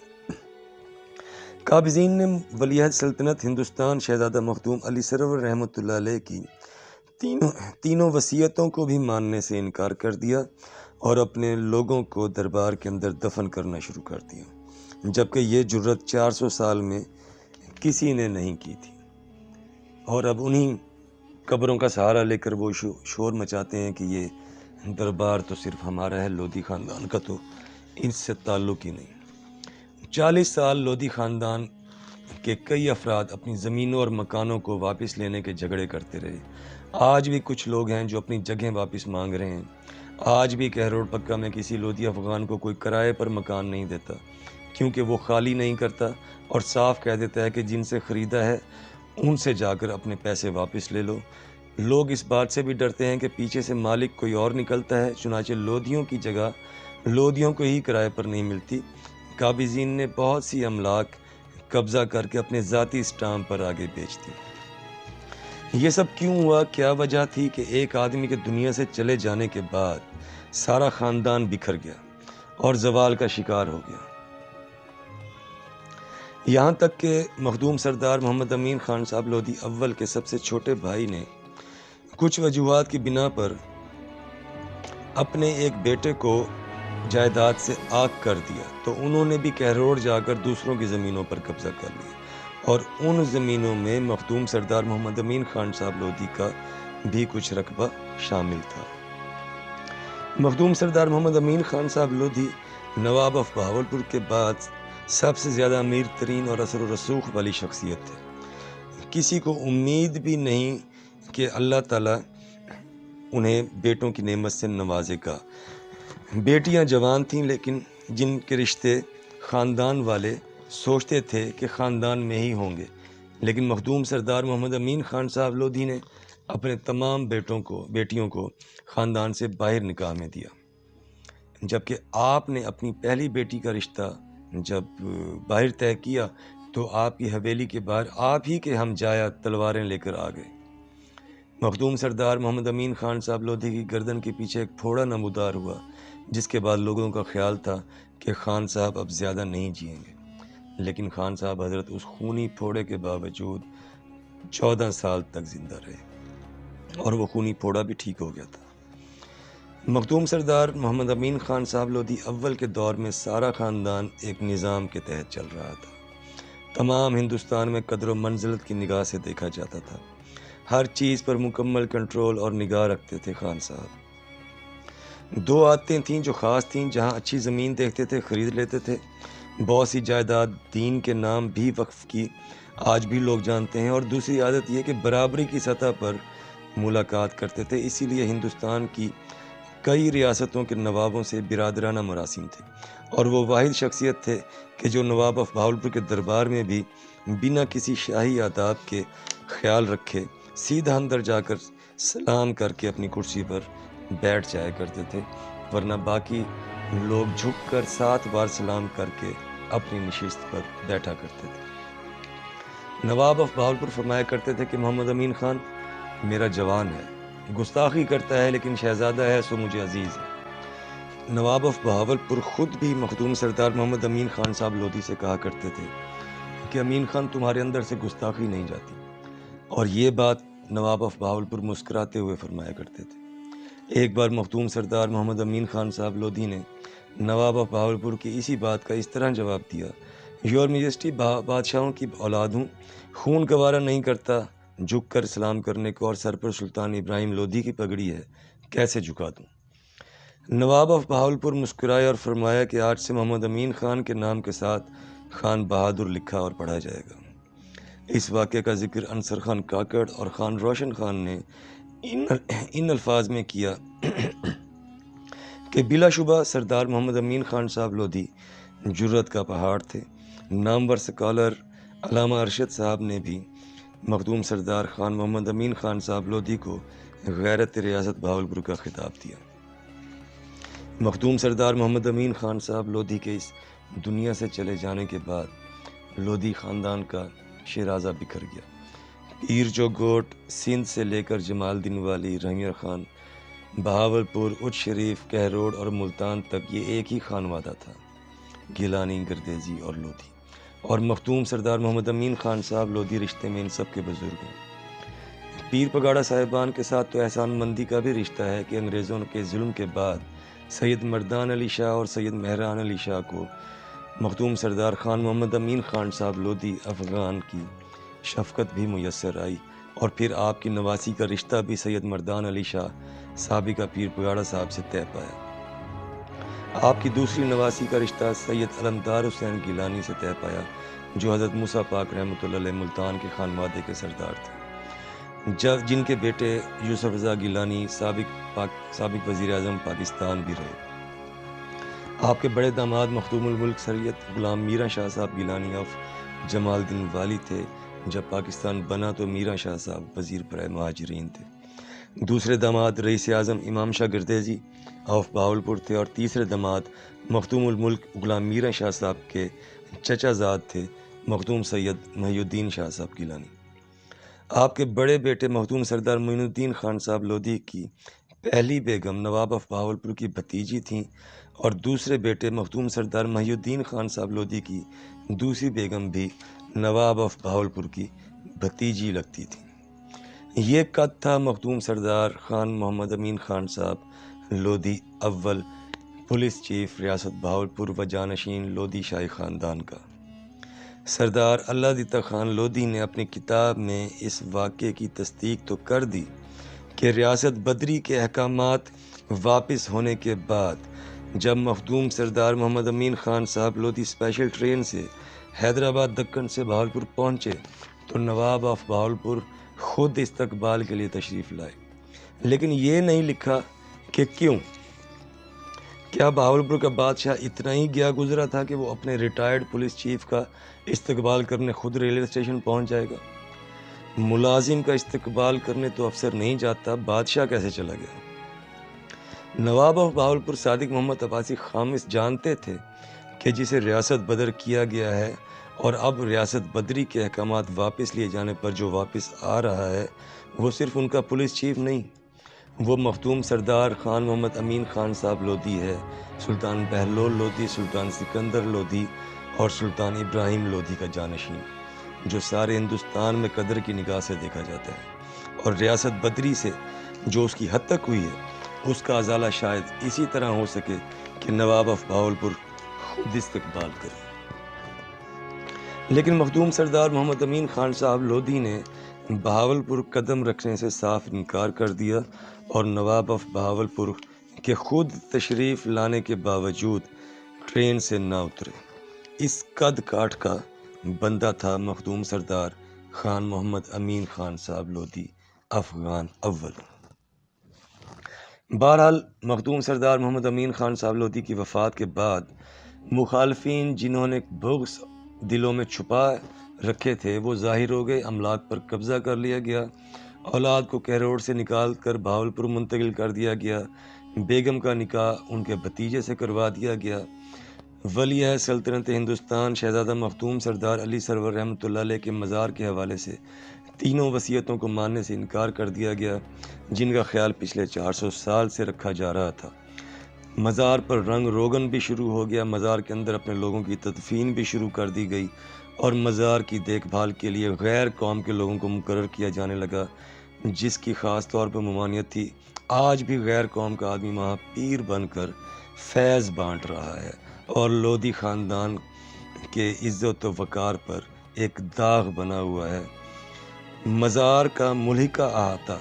قابضین نے ولیعہد سلطنت ہندوستان شہزادہ مخدوم علی سرور رحمۃ اللہ علیہ کی تینوں وصیتوں کو بھی ماننے سے انکار کر دیا اور اپنے لوگوں کو دربار کے اندر دفن کرنا شروع کر دیا، جبکہ یہ جرت 400 سال میں کسی نے نہیں کی تھی، اور اب انہی قبروں کا سہارا لے کر وہ شور مچاتے ہیں کہ یہ دربار تو صرف ہمارا ہے، لودھی خاندان کا تو ان سے تعلق ہی نہیں۔ 40 سال لودھی خاندان کے کئی افراد اپنی زمینوں اور مکانوں کو واپس لینے کے جھگڑے کرتے رہے۔ آج بھی کچھ لوگ ہیں جو اپنی جگہیں واپس مانگ رہے ہیں۔ آج بھی کہروڑ پکا میں کسی لودھی افغان کو کوئی کرائے پر مکان نہیں دیتا، کیونکہ وہ خالی نہیں کرتا اور صاف کہہ دیتا ہے کہ جن سے خریدا ہے ان سے جا کر اپنے پیسے واپس لے لو، لوگ اس بات سے بھی ڈرتے ہیں کہ پیچھے سے مالک کوئی اور نکلتا ہے، چنانچہ لودھیوں کی جگہ لودھیوں کو ہی کرائے پر نہیں ملتی۔ قابضین نے بہت سی املاک قبضہ کر کے اپنے ذاتی اسٹامپ پر آگے بیچ دی۔ یہ سب کیوں ہوا؟ کیا وجہ تھی کہ ایک آدمی کے دنیا سے چلے جانے کے بعد سارا خاندان بکھر گیا اور زوال کا شکار ہو گیا؟ یہاں تک کہ مخدوم سردار محمد امین خان صاحب لودھی اول کے سب سے چھوٹے بھائی نے کچھ وجوہات کی بنا پر اپنے ایک بیٹے کو جائیداد سے آگ کر دیا، تو انہوں نے بھی کہروڑ جا کر دوسروں کی زمینوں پر قبضہ کر لیا، اور ان زمینوں میں مخدوم سردار محمد امین خان صاحب لودھی کا بھی کچھ رقبہ شامل تھا۔ مخدوم سردار محمد امین خان صاحب لودھی نواب آف بہاولپور کے بعد سب سے زیادہ امیر ترین اور اثر و رسوخ والی شخصیت تھے۔ کسی کو امید بھی نہیں کہ اللہ تعالیٰ انہیں بیٹوں کی نعمت سے نوازے گا۔ بیٹیاں جوان تھیں، لیکن جن کے رشتے خاندان والے سوچتے تھے کہ خاندان میں ہی ہوں گے، لیکن مخدوم سردار محمد امین خان صاحب لودھی نے اپنے تمام بیٹیوں کو خاندان سے باہر نکاح میں دیا۔ جبکہ آپ نے اپنی پہلی بیٹی کا رشتہ جب باہر طے کیا تو آپ کی حویلی کے باہر آپ ہی کے ہم جایا تلواریں لے کر آ گئے۔ مخدوم سردار محمد امین خان صاحب لودھی کی گردن کے پیچھے ایک پھوڑا نمودار ہوا، جس کے بعد لوگوں کا خیال تھا کہ خان صاحب اب زیادہ نہیں جئیں گے، لیکن خان صاحب حضرت اس خونی پھوڑے کے باوجود 14 سال تک زندہ رہے، اور وہ خونی پھوڑا بھی ٹھیک ہو گیا تھا۔ مخدوم سردار محمد امین خان صاحب لودھی اول کے دور میں سارا خاندان ایک نظام کے تحت چل رہا تھا۔ تمام ہندوستان میں قدر و منزلت کی نگاہ سے دیکھا جاتا تھا۔ ہر چیز پر مکمل کنٹرول اور نگاہ رکھتے تھے خان صاحب۔ 2 عادتیں تھیں جو خاص تھیں، جہاں اچھی زمین دیکھتے تھے خرید لیتے تھے۔ بہت سی جائیداد دین کے نام بھی وقف کی آج بھی لوگ جانتے ہیں، اور دوسری عادت یہ کہ برابری کی سطح پر ملاقات کرتے تھے۔ اسی لیے ہندوستان کی کئی ریاستوں کے نوابوں سے برادرانہ مراسم تھے، اور وہ واحد شخصیت تھے کہ جو نواب آف بہاولپور کے دربار میں بھی بنا کسی شاہی آداب کے خیال رکھے سیدھا اندر جا کر سلام کر کے اپنی کرسی پر بیٹھ جایا کرتے تھے، ورنہ باقی لوگ جھک کر 7 بار سلام کر کے اپنی نشست پر بیٹھا کرتے تھے۔ نواب آف بہاولپور فرمایا کرتے تھے کہ محمد امین خان میرا جوان ہے، گستاخی کرتا ہے لیکن شہزادہ ہے سو مجھے عزیز ہے۔ نواب آف بہاولپور خود بھی مخدوم سردار محمد امین خان صاحب لودھی سے کہا کرتے تھے کہ امین خان تمہارے اندر سے گستاخی نہیں جاتی، اور یہ بات نواب آف بہاولپور مسکراتے ہوئے فرمایا کرتے تھے۔ ایک بار مخدوم سردار محمد امین خان صاحب لودھی نے نواب آف بہاولپور کی اسی بات کا اس طرح جواب دیا: یور میجسٹی، بادشاہوں کی اولاد ہوں، خون گوارا نہیں کرتا جھک کر سلام کرنے کو، اور سر پر سلطان ابراہیم لودھی کی پگڑی ہے، کیسے جھکا دوں؟ نواب آف بہاولپور مسکرائے اور فرمایا کہ آج سے محمد امین خان کے نام کے ساتھ خان بہادر لکھا اور پڑھا جائے گا۔ اس واقعے کا ذکر انصر خان کاکڑ اور خان روشن خان نے ان الفاظ میں کیا کہ بلا شبہ سردار محمد امین خان صاحب لودھی جرت کا پہاڑ تھے۔ نامور سکالر علامہ ارشد صاحب نے بھی مخدوم سردار خان محمد امین خان صاحب لودھی کو غیرت ریاست بہاولپور کا خطاب دیا۔ مخدوم سردار محمد امین خان صاحب لودھی کے اس دنیا سے چلے جانے کے بعد لودھی خاندان کا شیرازہ بکھر گیا۔ پیر جو گوٹ، سندھ سے لے کر جمال الدین والی، رحمیر خان، بہاولپور، اچ شریف، کہروڑ اور ملتان تک یہ ایک ہی خانوادہ تھا، گیلانی، گردیزی اور لودھی، اور مخدوم سردار محمد امین خان صاحب لودھی رشتے میں ان سب کے بزرگ ہیں۔ پیر پگاڑا صاحبان کے ساتھ تو احسان مندی کا بھی رشتہ ہے کہ انگریزوں کے ظلم کے بعد سید مردان علی شاہ اور سید مہران علی شاہ کو مخدوم سردار خان محمد امین خان صاحب لودھی افغان کی شفقت بھی میسر آئی، اور پھر آپ کی نواسی کا رشتہ بھی سید مردان علی شاہ سابقہ پیر پگاڑا صاحب سے طے پایا۔ آپ کی دوسری نواسی کا رشتہ سید علمدار حسین گیلانی سے طے پایا، جو حضرت موسیٰ پاک رحمۃ اللہ علیہ ملتان کے خانوادے کے سردار تھے، جن کے بیٹے یوسف رضا گیلانی سابق وزیر اعظم پاکستان بھی رہے۔ آپ کے بڑے داماد مخدوم الملک سید غلام میرا شاہ صاحب گیلانی آف جمال الدین والی تھے۔ جب پاکستان بنا تو میرا شاہ صاحب وزیر برائے مہاجرین تھے۔ دوسرے داماد رئیس اعظم امام شاہ گردیزی آف بہاولپور تھے، اور تیسرے داماد مختوم الملک غلام میرا شاہ صاحب کے چچا زاد تھے مخدوم سید محی الدین شاہ صاحب گیلانی۔ آپ کے بڑے بیٹے مخدوم سردار معین الدین خان صاحب لودھی کی پہلی بیگم نواب آف بہاولپور کی بھتیجی تھیں، اور دوسرے بیٹے مخدوم سردار محی الدین خان صاحب لودھی کی دوسری بیگم بھی نواب آف بہاولپور کی بھتیجی لگتی تھیں۔ یہ قد تھا مخدوم سردار خان محمد امین خان صاحب لودھی اول پولیس چیف ریاست بہاولپور و جانشین لودھی شاہی خاندان کا۔ سردار اللہ دیتا خان لودھی نے اپنی کتاب میں اس واقعے کی تصدیق تو کر دی کہ ریاست بدری کے احکامات واپس ہونے کے بعد جب مخدوم سردار محمد امین خان صاحب لودھی اسپیشل ٹرین سے حیدرآباد دکن سے بہاولپور پہنچے تو نواب آف بہاولپور خود استقبال کے لیے تشریف لائے، لیکن یہ نہیں لکھا کہ کیوں۔ کیا بہاولپور کا بادشاہ اتنا ہی گیا گزرا تھا کہ وہ اپنے ریٹائرڈ پولیس چیف کا استقبال کرنے خود ریلوے اسٹیشن پہنچ جائے گا؟ ملازم کا استقبال کرنے تو افسر نہیں جاتا، بادشاہ کیسے چلا گیا؟ نواب آف بہاولپور صادق محمد عباسی خامس جانتے تھے کہ جسے ریاست بدر کیا گیا ہے اور اب ریاست بدری کے احکامات واپس لیے جانے پر جو واپس آ رہا ہے وہ صرف ان کا پولیس چیف نہیں، وہ مخدوم سردار خان محمد امین خان صاحب لودھی ہے، سلطان بہلول لودھی، سلطان سکندر لودھی اور سلطان ابراہیم لودھی کا جانشین، جو سارے ہندوستان میں قدر کی نگاہ سے دیکھا جاتا ہے، اور ریاست بدری سے جو اس کی حد تک ہوئی ہے اس کا ازالہ شاید اسی طرح ہو سکے کہ نواب آف بہاولپور خود استقبال کرے۔ لیکن مخدوم سردار محمد امین خان صاحب لودھی نے بہاولپور قدم رکھنے سے صاف انکار کر دیا اور نواب آف بہاولپور کے خود تشریف لانے کے باوجود ٹرین سے نہ اترے۔ اس قد کاٹ کا بندہ تھا مخدوم سردار خان محمد امین خان صاحب لودھی افغان اول۔ بہرحال مخدوم سردار محمد امین خان صاحب لودھی کی وفات کے بعد مخالفین جنہوں نے بغض دلوں میں چھپا رکھے تھے وہ ظاہر ہو گئے، املاک پر قبضہ کر لیا گیا، اولاد کو کہروڑ سے نکال کر بہاولپور منتقل کر دیا گیا، بیگم کا نکاح ان کے بھتیجے سے کروا دیا گیا، ولی عہد سلطنت ہندوستان شہزادہ مخدوم سردار علی سرور رحمۃ اللہ علیہ کے مزار کے حوالے سے تینوں وصیتوں کو ماننے سے انکار کر دیا گیا جن کا خیال پچھلے 400 سال سے رکھا جا رہا تھا۔ مزار پر رنگ روگن بھی شروع ہو گیا، مزار کے اندر اپنے لوگوں کی تدفین بھی شروع کر دی گئی اور مزار کی دیکھ بھال کے لیے غیر قوم کے لوگوں کو مقرر کیا جانے لگا جس کی خاص طور پر ممانعت تھی۔ آج بھی غیر قوم کا آدمی وہاں پیر بن کر فیض بانٹ رہا ہے اور لودھی خاندان کے عزت و وقار پر ایک داغ بنا ہوا ہے۔ مزار کا ملحقہ احاطہ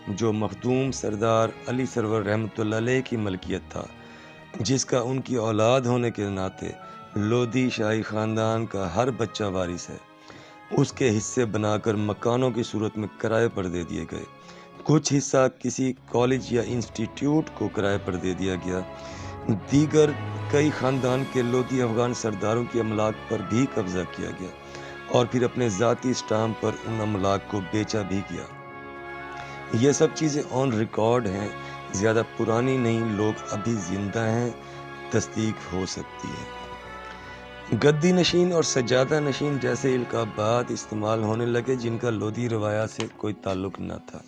جو مخدوم سردار علی سرور رحمۃ اللہ علیہ کی ملکیت تھا، جس کا ان کی اولاد ہونے کے ناطے لودھی شاہی خاندان کا ہر بچہ وارث ہے، اس کے حصے بنا کر مکانوں کی صورت میں کرائے پر دے دیے گئے، کچھ حصہ کسی کالج یا انسٹیٹیوٹ کو کرائے پر دے دیا گیا، دیگر کئی خاندان کے لودھی افغان سرداروں کی املاک پر بھی قبضہ کیا گیا اور پھر اپنے ذاتی اسٹامپ پر ان املاک کو بیچا بھی گیا۔ یہ سب چیزیں آن ریکارڈ ہیں، زیادہ پرانی نہیں، لوگ ابھی زندہ ہیں، تصدیق ہو سکتی ہے۔ گدی نشین اور سجادہ نشین جیسے القابات استعمال ہونے لگے جن کا لودھی روایات سے کوئی تعلق نہ تھا۔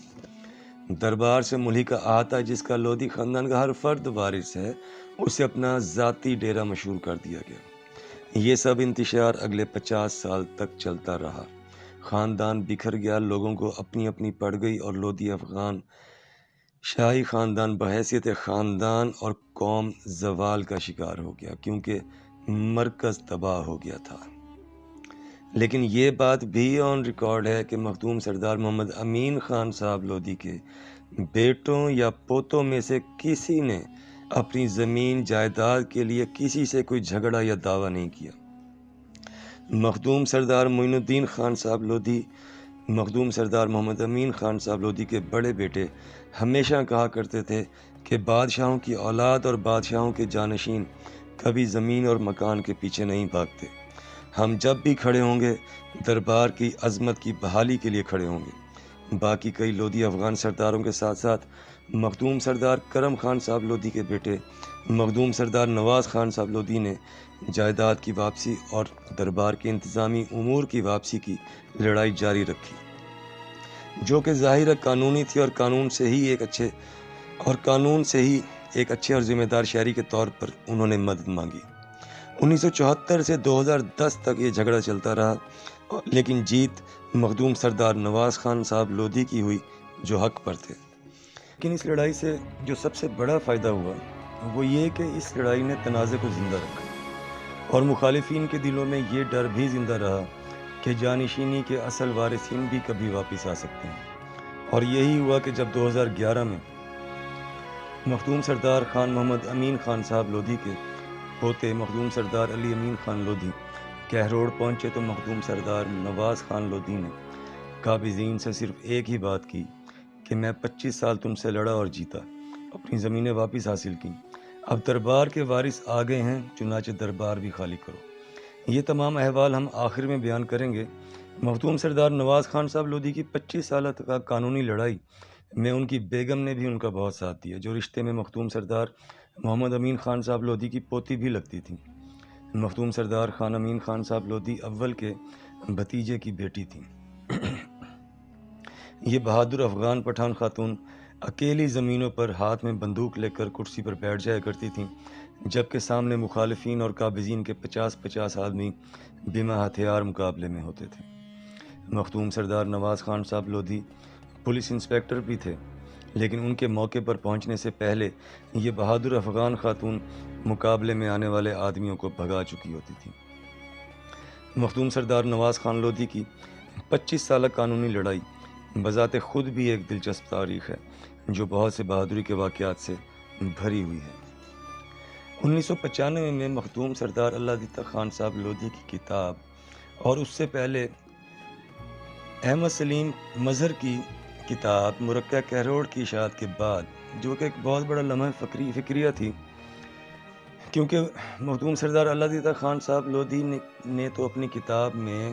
دربار سے ملحقہ احاطہ جس کا لودھی خاندان کا ہر فرد وارث ہے، اسے اپنا ذاتی ڈیرا مشہور کر دیا گیا۔ یہ سب انتشار اگلے 50 سال تک چلتا رہا، خاندان بکھر گیا، لوگوں کو اپنی اپنی پڑ گئی اور لودھی افغان شاہی خاندان بحیثیت خاندان اور قوم زوال کا شکار ہو گیا کیونکہ مرکز تباہ ہو گیا تھا۔ لیکن یہ بات بھی آن ریکارڈ ہے کہ مخدوم سردار محمد امین خان صاحب لودھی کے بیٹوں یا پوتوں میں سے کسی نے اپنی زمین جائیداد کے لیے کسی سے کوئی جھگڑا یا دعویٰ نہیں کیا۔ مخدوم سردار معین الدین خان صاحب لودھی مخدوم سردار محمد امین خان صاحب لودھی کے بڑے بیٹے ہمیشہ کہا کرتے تھے کہ بادشاہوں کی اولاد اور بادشاہوں کے جانشین کبھی زمین اور مکان کے پیچھے نہیں بھاگتے، ہم جب بھی کھڑے ہوں گے دربار کی عظمت کی بحالی کے لیے کھڑے ہوں گے، باقی کئی لودھی افغان سرداروں کے ساتھ ساتھ مخدوم سردار کرم خان صاحب لودھی کے بیٹے مخدوم سردار نواز خان صاحب لودھی نے جائیداد کی واپسی اور دربار کے انتظامی امور کی واپسی کی لڑائی جاری رکھی، جو کہ ظاہر قانونی تھی، اور قانون سے ہی ایک اچھے اور ذمہ دار شہری کے طور پر انہوں نے مدد مانگی۔ 1974 سے 2010 تک یہ جھگڑا چلتا رہا، لیکن جیت مخدوم سردار نواز خان صاحب لودھی کی ہوئی جو حق پر تھے۔ لیکن اس لڑائی سے جو سب سے بڑا فائدہ ہوا وہ یہ کہ اس لڑائی نے تنازع کو زندہ رکھا، اور مخالفین کے دلوں میں یہ ڈر بھی زندہ رہا کہ جانشینی کے اصل وارثین بھی کبھی واپس آ سکتے ہیں۔ اور یہی ہوا کہ جب 2011 میں مخدوم سردار خان محمد امین خان صاحب لودھی کے پوتے مخدوم سردار علی امین خان لودھی کہروڑ پہنچے تو مخدوم سردار نواز خان لودھی نے قابضین سے صرف ایک ہی بات کی کہ میں 25 سال تم سے لڑا اور جیتا، اپنی زمینیں واپس حاصل کی، اب دربار کے وارث آ گئے ہیں، چنانچہ دربار بھی خالی کرو۔ یہ تمام احوال ہم آخر میں بیان کریں گے۔ مخدوم سردار نواز خان صاحب لودھی کی 25 سالہ قانونی لڑائی میں ان کی بیگم نے بھی ان کا بہت ساتھ دیا، جو رشتے میں مخدوم سردار محمد امین خان صاحب لودھی کی پوتی بھی لگتی تھیں۔ مخدوم سردار خان امین خان صاحب لودھی اول کے بھتیجے کی بیٹی تھیں۔ یہ بہادر افغان پٹھان خاتون اکیلی زمینوں پر ہاتھ میں بندوق لے کر کرسی پر بیٹھ جایا کرتی تھیں، جبکہ سامنے مخالفین اور قابضین کے 50 آدمی بما ہتھیار مقابلے میں ہوتے تھے۔ مخدوم سردار نواز خان صاحب لودھی پولیس انسپکٹر بھی تھے، لیکن ان کے موقع پر پہنچنے سے پہلے یہ بہادر افغان خاتون مقابلے میں آنے والے آدمیوں کو بھگا چکی ہوتی تھی۔ مخدوم سردار نواز خان لودھی کی 25 سالہ قانونی لڑائی بذات خود بھی ایک دلچسپ تاریخ ہے، جو بہت سے بہادری کے واقعات سے بھری ہوئی ہے۔ 1995 میں مخدوم سردار اللہ دیتا خان صاحب لودھی کی کتاب، اور اس سے پہلے احمد سلیم مظہر کی کتاب مرقع کہروڑ کی اشاعت کے بعد، جو کہ ایک بہت بڑا لمحہ فکریہ تھی، کیونکہ مخدوم سردار اللہ دیتا خان صاحب لودھی نے تو اپنی کتاب میں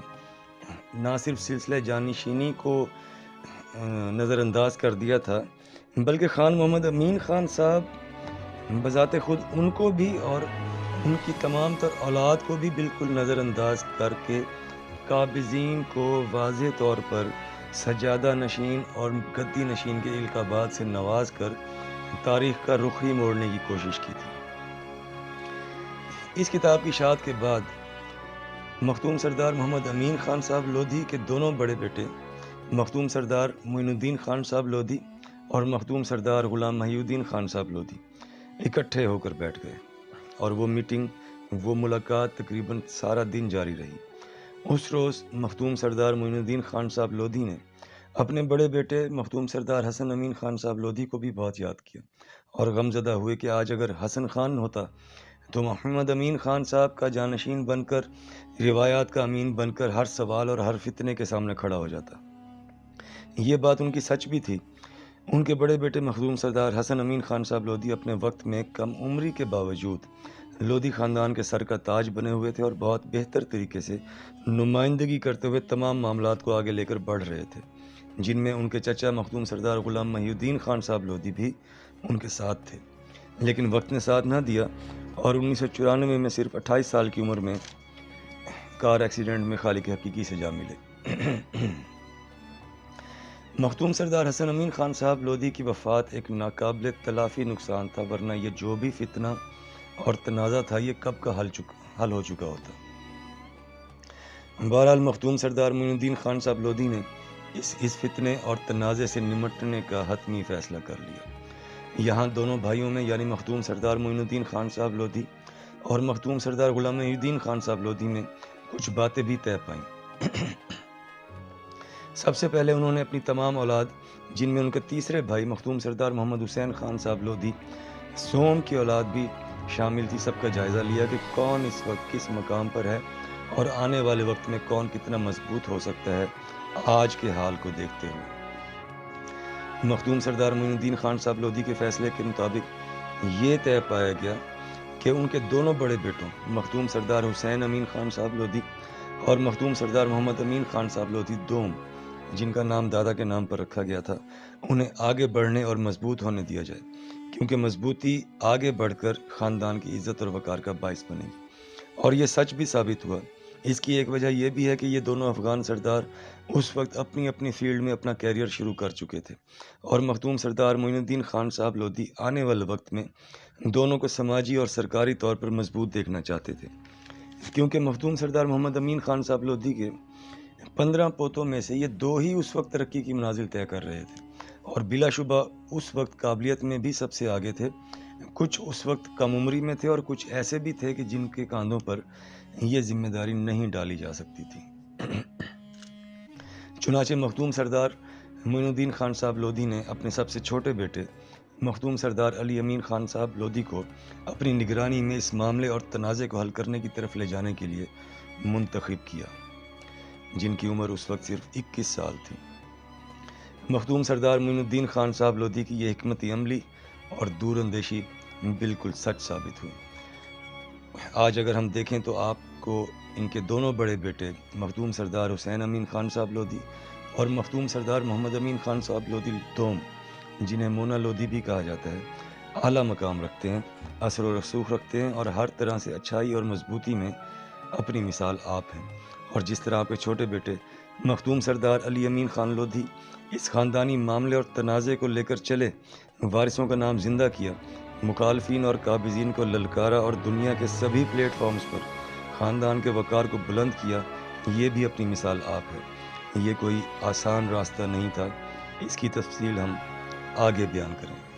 نہ صرف سلسلہ جانشینی کو نظر انداز کر دیا تھا، بلکہ خان محمد امین خان صاحب بذات خود ان کو بھی اور ان کی تمام تر اولاد کو بھی بالکل نظر انداز کر کے قابضین کو واضح طور پر سجادہ نشین اور گدی نشین کے القابات سے نواز کر تاریخ کا رخ ہی موڑنے کی کوشش کی تھی۔ اس کتاب کی اشاعت کے بعد مخدوم سردار محمد امین خان صاحب لودھی کے دونوں بڑے بیٹے مخدوم سردار معین الدین خان صاحب لودھی اور مخدوم سردار غلام محی الدین خان صاحب لودھی اکٹھے ہو کر بیٹھ گئے، اور وہ میٹنگ، وہ ملاقات تقریباً سارا دن جاری رہی۔ اس روز مخدوم سردار معین الدین خان صاحب لودھی نے اپنے بڑے بیٹے مخدوم سردار حسن امین خان صاحب لودھی کو بھی بہت یاد کیا، اور غمزدہ ہوئے کہ آج اگر حسن خان ہوتا تو محمد امین خان صاحب کا جانشین بن کر، روایات کا امین بن کر ہر سوال اور ہر فتنے کے سامنے کھڑا ہو جاتا۔ یہ بات ان کی سچ بھی تھی۔ ان کے بڑے بیٹے مخدوم سردار حسن امین خان صاحب لودھی اپنے وقت میں کم عمری کے باوجود لودھی خاندان کے سر کا تاج بنے ہوئے تھے، اور بہت بہتر طریقے سے نمائندگی کرتے ہوئے تمام معاملات کو آگے لے کر بڑھ رہے تھے، جن میں ان کے چچا مخدوم سردار غلام محی الدین خان صاحب لودھی بھی ان کے ساتھ تھے۔ لیکن وقت نے ساتھ نہ دیا، اور 1994 میں صرف 28 سال کی عمر میں کار ایکسیڈنٹ میں خالق حقیقی سے جا ملے۔ مخدوم سردار حسن امین خان صاحب لودھی کی وفات ایک ناقابل تلافی نقصان تھا، ورنہ یہ جو بھی فتنہ اور تنازع تھا یہ کب کا حل ہو چکا ہوتا۔ بہرحال مخدوم سردار معین الدین خان صاحب لودھی نے اس فتنے اور تنازع سے نمٹنے کا حتمی فیصلہ کر لیا۔ یہاں دونوں بھائیوں میں، یعنی مخدوم سردار معین الدین خان صاحب لودھی اور مخدوم سردار غلام محی الدین خان صاحب لودھی میں کچھ باتیں بھی طے پائیں۔ سب سے پہلے انہوں نے اپنی تمام اولاد، جن میں ان کے تیسرے بھائی مخدوم سردار محمد حسین خان صاحب لودھی سوم کی اولاد بھی شامل تھی، سب کا جائزہ لیا کہ کون اس وقت کس مقام پر ہے، اور آنے والے وقت میں کون کتنا مضبوط ہو سکتا ہے آج کے حال کو دیکھتے ہوئے۔ مخدوم سردار معین الدین خان صاحب لودھی کے فیصلے کے مطابق یہ طے پایا گیا کہ ان کے دونوں بڑے بیٹوں مخدوم سردار حسین امین خان صاحب لودھی اور مخدوم سردار محمد امین خان صاحب لودھی دوم جن کا نام دادا کے نام پر رکھا گیا تھا انہیں آگے بڑھنے اور مضبوط ہونے دیا جائے، کیونکہ مضبوطی آگے بڑھ کر خاندان کی عزت اور وقار کا باعث بنے گی۔ اور یہ سچ بھی ثابت ہوا۔ اس کی ایک وجہ یہ بھی ہے کہ یہ دونوں افغان سردار اس وقت اپنی اپنی فیلڈ میں اپنا کیریئر شروع کر چکے تھے، اور مخدوم سردار معین الدین خان صاحب لودھی آنے والے وقت میں دونوں کو سماجی اور سرکاری طور پر مضبوط دیکھنا چاہتے تھے، کیونکہ مخدوم سردار محمد امین خان صاحب لودھی کے 15 پوتوں میں سے یہ 2 ہی اس وقت ترقی کی منازل طے کر رہے تھے، اور بلا شبہ اس وقت قابلیت میں بھی سب سے آگے تھے۔ کچھ اس وقت کم عمری میں تھے اور کچھ ایسے بھی تھے کہ جن کے کاندھوں پر یہ ذمہ داری نہیں ڈالی جا سکتی تھی۔ چنانچہ مخدوم سردار معین الدین خان صاحب لودھی نے اپنے سب سے چھوٹے بیٹے مخدوم سردار علی امین خان صاحب لودھی کو اپنی نگرانی میں اس معاملے اور تنازع کو حل کرنے کی طرف لے جانے کے لیے منتخب کیا، جن کی عمر اس وقت صرف 21 سال تھی۔ مخدوم سردار معین الدین خان صاحب لودھی کی یہ حکمت عملی اور دور اندیشی بالکل سچ ثابت ہوئی۔ آج اگر ہم دیکھیں تو آپ کو ان کے دونوں بڑے بیٹے مخدوم سردار حسین امین خان صاحب لودھی اور مخدوم سردار محمد امین خان صاحب لودھی دوم، جنہیں مونا لودھی بھی کہا جاتا ہے، اعلیٰ مقام رکھتے ہیں، اثر و رسوخ رکھتے ہیں، اور ہر طرح سے اچھائی اور مضبوطی میں اپنی مثال آپ ہیں۔ اور جس طرح آپ کے چھوٹے بیٹے مخدوم سردار علی امین خان لودھی اس خاندانی معاملے اور تنازع کو لے کر چلے، وارثوں کا نام زندہ کیا، مخالفین اور قابضین کو للکارا، اور دنیا کے سبھی پلیٹ فارمز پر خاندان کے وقار کو بلند کیا، یہ بھی اپنی مثال آپ ہے۔ یہ کوئی آسان راستہ نہیں تھا، اس کی تفصیل ہم آگے بیان کریں گے۔